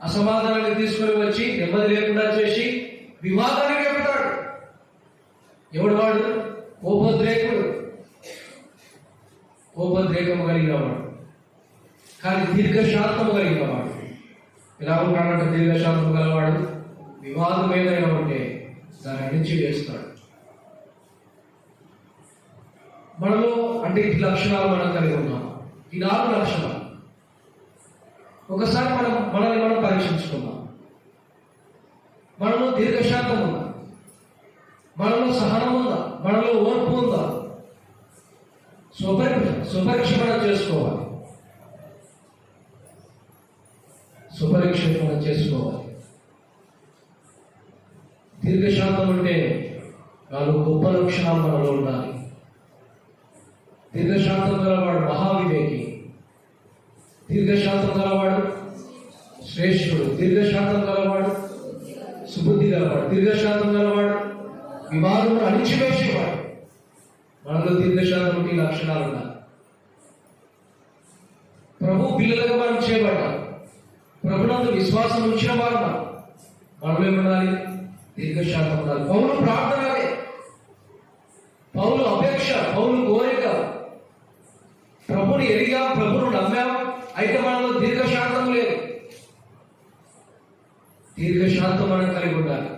అసమాధానాన్ని తీసుకుని వచ్చి నెమ్మది లేకుండా చేసి వివాదాన్ని రేపుతాడు. ఎవడు వాడు? కోపోద్రేకుడు, కోపోద్రేకము కలిగిన వాడు. కానీ దీర్ఘశాంతము కలిగిన వాడు ఎలా ఉంటాడంటే, దీర్ఘశాంతము గలవాడు వివాదం ఏదైనా ఉంటే దాన్ని అణిచివేస్తాడు. మనలో అంటే ఈ లక్షణాలు మనం కలిగి ఉన్నాం. ఈ 4 లక్షణాలు ఒకసారి మనల్ని మనం పరీక్షించుకుందాం. మనలో దీర్ఘశాంతం ఉందా? మనలో సహనం ఉందా? మనలో ఓర్పు ఉందా? స్వపరీక్ష మనం చేసుకోవాలి. దీర్ఘశాంతం అంటే 4 గొప్ప లక్షణాలు మనలో ఉండాలి. దీర్ఘశాంతం గలవాడు మహావివేకి, దీర్ఘశాంతం గలవాడు శ్రేష్ఠుడు, దీర్ఘశాంతం గలవాడు సుబుద్ధి గలవాడు, దీర్ఘశాంతం గలవాడు వివాదం అణిచివేసేవాడు. మనలో దీర్ఘశాంతంకి లక్షణాలు ఉన్నాయి. ప్రభు పిల్లలుగా మనం చేయబడ్డాం. ప్రభునందు విశ్వాసం ఉంచిన వారు మనలో ఏమనాలి? దీర్ఘశాంతం ఉండాలి. పౌలు ప్రార్థన అదే, పౌలు అపేక్ష, పౌలు కోరిక. ప్రభుని ఎరిగాం, ప్రభును నమ్మాం, అయితే మనలో దీర్ఘశాంతం లేదు. దీర్ఘశాంతం మనం కలిగి ఉండాలి.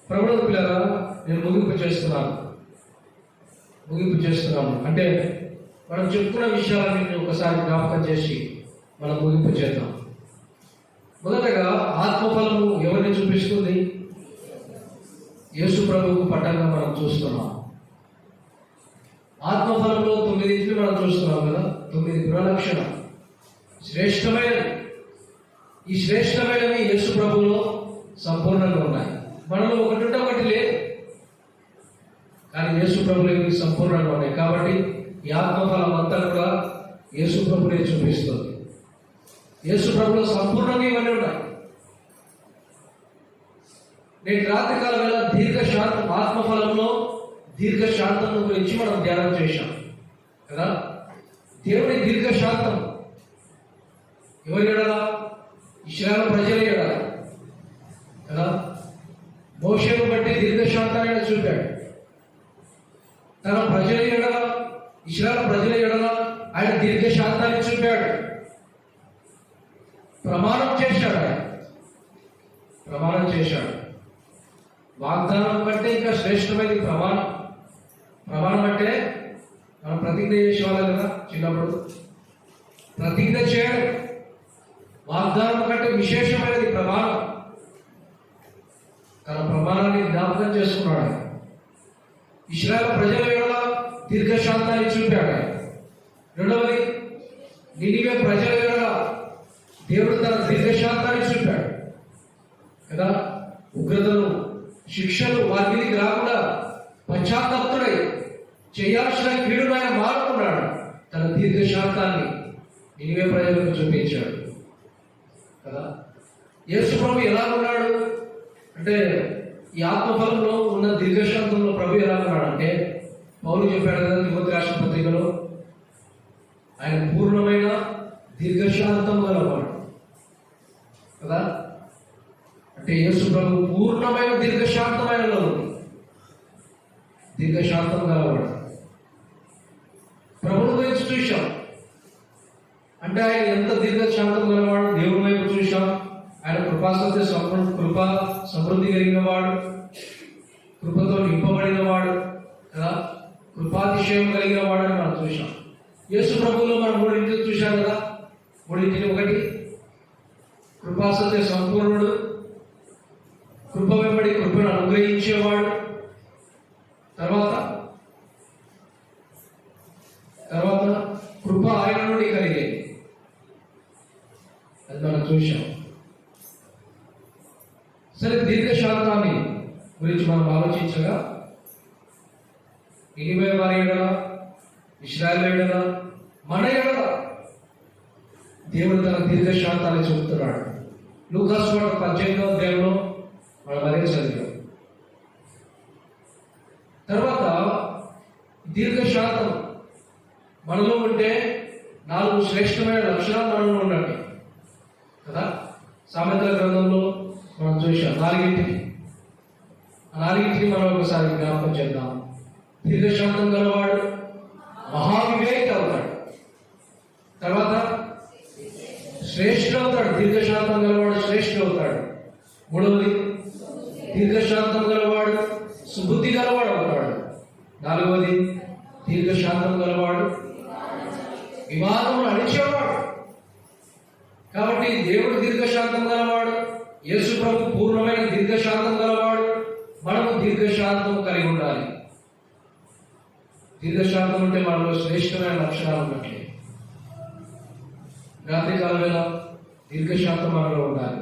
ప్రభునందు పిల్లరా, నేను ముగింపు చేస్తున్నాను. అంటే మనం చెప్పుకున్న విషయాలని ఒకసారి జ్ఞాపకం చేసి మనం ముగింపు చేద్దాం. మొదటగా ఆత్మఫలము ఎవరిని చూపిస్తుంది? యేసు ప్రభువుకు పట్టంగా మనం చూస్తున్నాం. ఆత్మఫలంలో 9 మనం చూస్తున్నాం కదా. 9 గుణలక్షణం శ్రేష్టమైనవి. ఈ శ్రేష్టమైనవి యేసు ప్రభువులో సంపూర్ణంగా ఉన్నాయి. మనలో ఒకటి లేదు, కానీ యేసు ప్రభువులో ఇవి సంపూర్ణంగా ఉన్నాయి. కాబట్టి ఈ ఆత్మఫలం అంతా కూడా యేసు ప్రభువునే చూపిస్తుంది. యేసు ప్రభువులో సంపూర్ణంగా ఇవన్నీ ఉన్నాయి. నేను రాత్రికాల వేళ దీర్ఘశాంతం, ఆత్మఫలంలో దీర్ఘశాంతం గురించి మనం ధ్యానం చేశాం కదా. దేవుని దీర్ఘశాంతం ఎవరి ఎడల? ఇశ్రాయేలు ప్రజల ఎడల కదా. మోషేను బట్టి దీర్ఘశాంతాన్ని ఆయన చూపాడు. తన ప్రజల ఎడల, ఇశ్రాయేలు ప్రజల ఎడల ఆయన దీర్ఘశాంతాన్ని చూపాడు. ప్రమాణం చేశాడు. వాగ్దానం కంటే ఇంకా శ్రేష్టమైనది ప్రమాణం. అంటే మనం ప్రతిజ్ఞ చేసేవాళ్ళం కదా చిన్నప్పుడు. ప్రతిజ్ఞ చేయడం వాగ్దానం కంటే విశేషమైనది ప్రమాణం. తన ప్రమాణాన్ని జ్ఞాపకం చేసుకున్నాడు. ఇశ్రాయేలు ప్రజల ఎడల దీర్ఘశాంతాన్ని చూపాడు. రెండవది, నినివే ప్రజల ఎడల దేవుడు తన దీర్ఘశాంతాన్ని చూపాడు కదా. ఉగ్రతలు, శిక్షలు వారి మీదకి రాకుండా పశ్చాత్తప్తుడై చేయాల్సిన కీడును ఆయన మారుకున్నాడు. తన దీర్ఘశాంతాన్ని నినివే ప్రజలకు చూపించాడు కదా. యేసు ప్రభు ఎలా ఉన్నాడు అంటే, ఈ ఆత్మఫలంలో ఉన్న దీర్ఘశాంతంలో ప్రభు ఎలా ఉన్నాడంటే, పౌలు చెప్పాడు కదా తిమోతి రాసిన పత్రికలో, ఆయన పూర్ణమైన దీర్ఘశాంతం గలవాడు కదా. అంటే యేసు ప్రభు పూర్ణమైన దీర్ఘశాంతం ఆయనలో ఉంది. దీర్ఘశాంతం గలవాడు. ప్రభుని గురించి చూశాం అంటే ఆయన ఎంత దీర్ఘశాంతం గలవాడు. దేవుని వైపు చూశాం, ఆయన కృపాసత్య కృప సమృద్ధి కలిగిన వాడు, కృపతో నింపబడిన వాడు కదా, కృపాతిశయం కలిగిన వాడు అని మనం చూశాం. యేసు ప్రభువులో మనం మూడింటిని చూశాం కదా. మూడింటిని, ఒకటి కృపాసత్య సంపూర్ణుడు, కృప వెంబడి కృపను అనుగ్రహించేవాడు, తర్వాత కృప ఆయన నుండి కలిగేది, అది మనం చూశాం. సరే, దీర్ఘశాంతాన్ని గురించి మనం ఆలోచించగా, నినివే వారి ఎడల, ఇశ్రాయేలు ఎడల, మన ఎడల దేవుడు తన దీర్ఘశాంతాన్ని చెబుతున్నాడు. లూకాసు వార్త 18వ అధ్యాయంలో మనం అదే చదివాం. తర్వాత దీర్ఘశాంతం మనలో ఉంటే 4 శ్రేష్టమైన లక్షణాలు మనలో ఉండాలి కదా. సామెతల గ్రంథంలో మనం చూసాం 4. ఆ 4 మనం ఒకసారి జ్ఞాపకం చేద్దాం. దీర్ఘశాంతం గలవాడు మహావివేకి అవుతాడు. తర్వాత శ్రేష్ఠుడు అవుతాడు. దీర్ఘశాంతం గలవాడు శ్రేష్ఠుడు అవుతాడు. 3వది దీర్ఘశాంతం గలవాడు సుబుద్ధి గలవాడు అవుతాడు. 4వది దీర్ఘశాంతం గలవాడు వివాదమును అడిచేవాడు. కాబట్టి దేవుడు దీర్ఘశాంతం గలవాడు, యేసు ప్రభు పూర్ణమైన దీర్ఘశాంతం గలవాడు. మనము దీర్ఘశాంతం కలిగి ఉండాలి. దీర్ఘశాంతం అంటే మనలో శ్రేష్టమైన లక్షణాలు ఉన్నట్లే. రాత్రికాల వేళ దీర్ఘశాంతం మనలో ఉండాలి.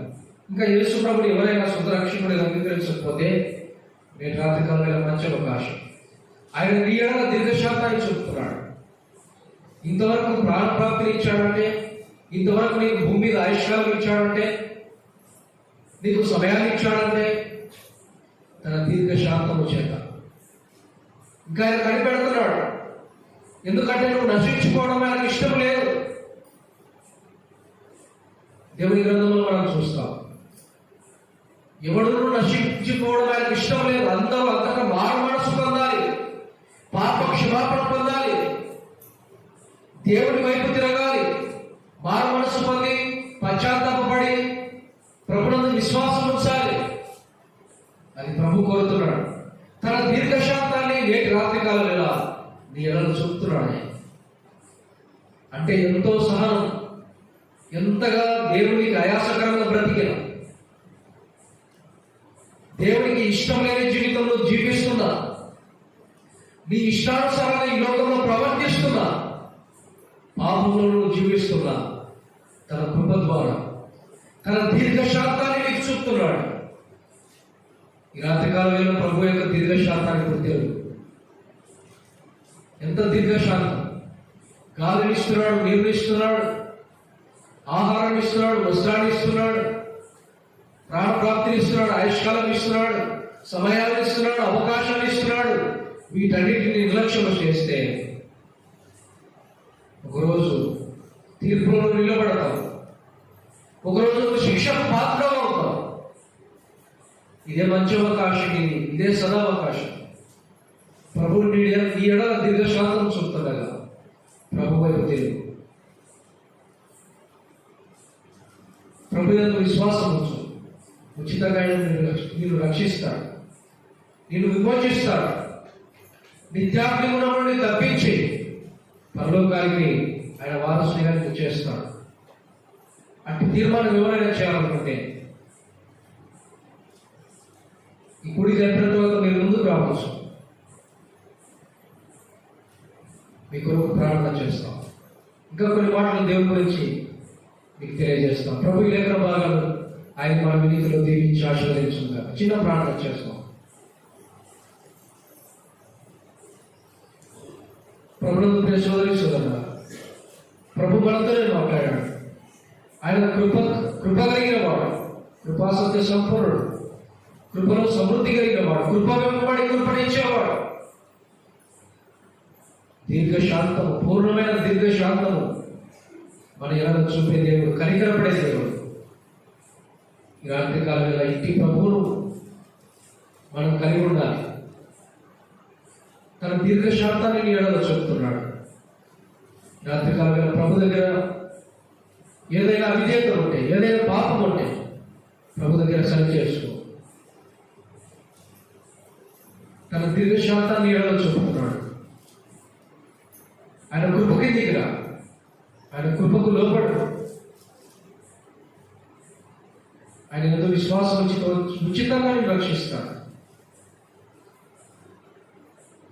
ఇంకా యేసు ప్రభుని ఎవరైనా సొంత రక్షకుడిగా అంగీకరించకపోతే నేను రాత్రికాల వేళ మంచి అవకాశం. ఆయన నీ ఎడల దీర్ఘశాంతాన్ని చూపుతున్నాడు. ఇంతవరకు ప్రాణప్రాప్తిని ఇచ్చాడంటే, ఇంతవరకు నీకు భూమి మీద ఆయుష్కాలం ఇచ్చాడంటే, నీకు సమయాన్ని ఇచ్చాడంటే తన దీర్ఘశాంతము చేత ఇంకా ఆయన కనిపెడుతున్నాడు. ఎందుకంటే నువ్వు నశించుకోవడం ఆయనకు ఇష్టం లేదు. దేవుని గ్రంథంలో మనం చూస్తాం, ఎవడు నశించుకోవడం ఆయనకు ఇష్టం లేదు. అందరూ అంతటా మారు మనసు పొందాలి, పాప క్షమాపణ పొందాలి, దేవుని వైపు తిరగాలి, మారు మనసు పొంది పశ్చాత్తాపడి ప్రభునందు విశ్వాసం ఉంచాలి. అది ప్రభు కోరుతున్నాడు. తన దీర్ఘశాంతాన్ని నేటి రాత్రికాల వేళ నీ ఎడల చూపుతున్నాడు. అంటే ఎంతో సహనం, ఎంతగా దేవునికి ఆయాసకరంగా బ్రతికిన, దేవునికి ఇష్టం లేని జీవితంలో జీవిస్తున్నా, నీ ఇష్టానుసారంగా ఈ లోకంలో ప్రవర్తిస్తున్నా, పాపంలో జీవిస్తున్నా, తన కృప ద్వారా తన దీర్ఘశాంతాన్ని నీకు చూపుతున్నాడు. ఈ రాత్రికాల వేళ ప్రభు యొక్క దీర్ఘశాంతాన్ని గుర్తెరుగు. ఎంత దీర్ఘశాంతం! గాలిని ఇస్తున్నాడు, నీరు ఇస్తున్నాడు, ఆహారాన్ని ఇస్తున్నాడు, వస్త్రాన్ని ఇస్తున్నాడు, ప్రాణప్రాప్తిని ఇస్తున్నాడు, ఆయుష్కాలం ఇస్తున్నాడు, సమయాన్ని ఇస్తున్నాడు, అవకాశాన్ని ఇస్తున్నాడు. వీటన్నిటిని నిర్లక్ష్యం చేస్తే ఒకరోజు తీర్పులో నిలబడతాం, ఒకరోజు శిక్షకు పాత్రగా అవుతాం. ఇదే మంచి అవకాశం, ఇదే సదావకాశం. ప్రభు నీ ఎడల దీర్ఘశాంతం చూపుతుండగా ప్రభు వైపు తెలుగు, ప్రభు యొక్క విశ్వాసం ఉంచు. ఉచితంగా నిన్ను రక్షిస్తాడు, నిన్ను విమోచిస్తాడు, నిత్యాగ్ని నుండి తప్పించి పరలోకానికి ఆయన వారసునిగా చేస్తాడు. అట్టి తీర్మానం ఎవరైనా చేయాలనుకుంటే ఈ కుడి జరిపిన తర్వాత మీరు ముందుకు రావచ్చు. మీ కొరకు ప్రార్థన చేస్తాం. ఇంకా కొన్ని మాటలు దేవుని గురించి మీకు తెలియజేస్తాం. ప్రభు ఈ లేఖన భాగాలు ఆయన మన వినీతిలో దీవించి ఆశీర్వదించుగా చిన్న ప్రార్థన చేస్తాం. ప్రభుత్వ ప్రియ సోదరి సోదరుడా, ప్రభు మనతో మాట్లాడాడు. ఆయన కృప కలిగిన వాడు, కృపాసత్య సంపూర్ణుడు, కృపలో సమృద్ధి కలిగిన వాడు, కృప వెంబడి కృపణించేవాడు. దీర్ఘశాంతము, పూర్ణమైన దీర్ఘశాంతము మన ఎలా చూపే దేవుడు, కనికరపడే దేవుడు. ఈ రాత్రి కాలంలో ఇంటి ప్రభువును మనం కలిగి ఉండాలి. తన దీర్ఘశాంతాన్ని నీ ఎడలో చెప్తున్నాడు. రాత్రి కాలంలో ప్రభు దగ్గర ఏదైనా అవిధేయత ఉంటే, ఏదైనా పాపం ఉంటే ప్రభు దగ్గర సరి చేసుకో. తన దీర్ఘశాంతాన్ని ఎడలో చెప్తున్నాడు. ఆయన కృపకి దిగిరా, ఆయన కృపకు లోపడు. ఆయన ఎంతో విశ్వాసం ఉచితంగా నేను రక్షిస్తాడు.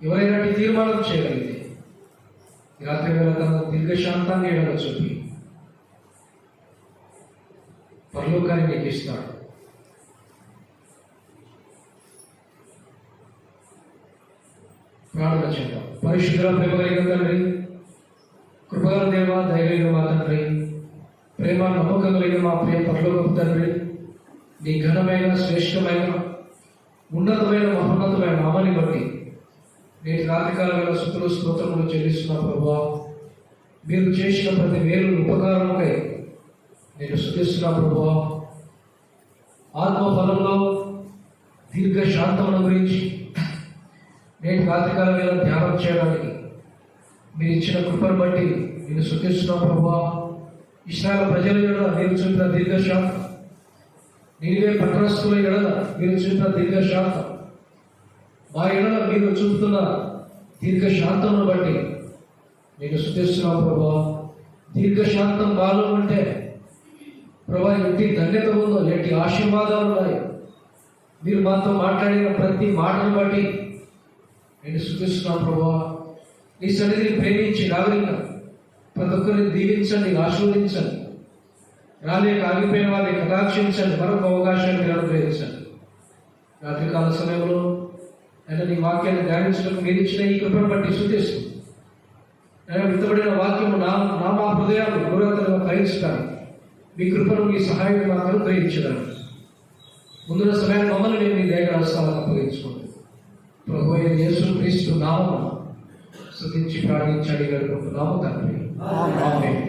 ఎవరైనా తీర్మానం చేయగలిగితే ఈ రాత్రి వేళ తన దీర్ఘశాంతాన్ని ఎడలో చెప్పి పరలోకాన్ని నీకు ఇస్తాడు. ప్రార్థన చేద్దాం. పరిశుద్ధ ప్రేమ కలిగిన తండ్రి, కృపగల దేవ, దయగలిగిన మా తండ్రి, ప్రేమ నమ్మకం కలిగిన మా ప్రియ పరలోకపు తండ్రి, నీ ఘనమైన, శ్రేష్టమైన, ఉన్నతమైన, మహోన్నతమైన నామాన్ని బట్టి నేటి రాత్రికాలమైన స్తుతులు స్తోత్రములు చెల్లిస్తున్న ప్రభువా, మీరు చేసిన ప్రతి మేలు ఉపకారముకై నేను స్తుతిస్తున్నా ప్రభువా. ఆత్మఫలంలో దీర్ఘశాంతముల గురించి నేటి రాత్రికాలమైన ధ్యానం చేయడానికి మీరు ఇచ్చిన కృపను బట్టి నేను స్తుతిస్తున్నా ప్రభువా. ఇశ్రాయేలు ప్రజల ఎడల మీరు చూపిన దీర్ఘశాంతం, నీవే పట్టణస్థుల ఎడల మీరు చూపిన దీర్ఘశాంతం, మా ఎడల మీరు చూపుతున్న దీర్ఘశాంతమును బట్టి నేను స్తుతిస్తున్నాను ప్రభువా. దీర్ఘశాంతం మాలో ఉంటే ప్రభా, ఎట్టి ధన్యత ఉందో, ఎట్టి ఆశీర్వాదాలు ఉన్నాయి. మీరు మాతో మాట్లాడిన ప్రతి మాటను బట్టి నేను స్తుతిస్తున్నాను ప్రభువా. నీ సన్నిధిని ప్రేమించి రాగలిగిన ప్రతి ఒక్కరిని దీవించండి, ఆశీర్వదించండి. రాలేక ఆగిపోయిన వారిని కటాక్షించండి, మరొక అవకాశాన్ని మీరు అనుగ్రహించండి. రాత్రికాల సమయంలో అయినా నీ వాక్యాన్ని ధ్యానించడానికి మీరు ఇచ్చిన ఈ కృపను బట్టి స్తుతిస్తుంది. నేను విత్తబడిన వాక్యము మా హృదయాలు గౌరవంగా గ్రహించడానికి మీ కృపను, మీ సహాయం మాకు అనుగ్రహించడానికి ముందున్న సమయాన్ని మమ్మల్ని నేను మీ దగ్గర అవసరాలను అప్పగించుకోండి. ప్రభు అయిన యేసు క్రీస్తు నామమున స్తుతించి ప్రార్థించి అడిగి వేడుకుంటున్నాము తండ్రి. ఆమేన్.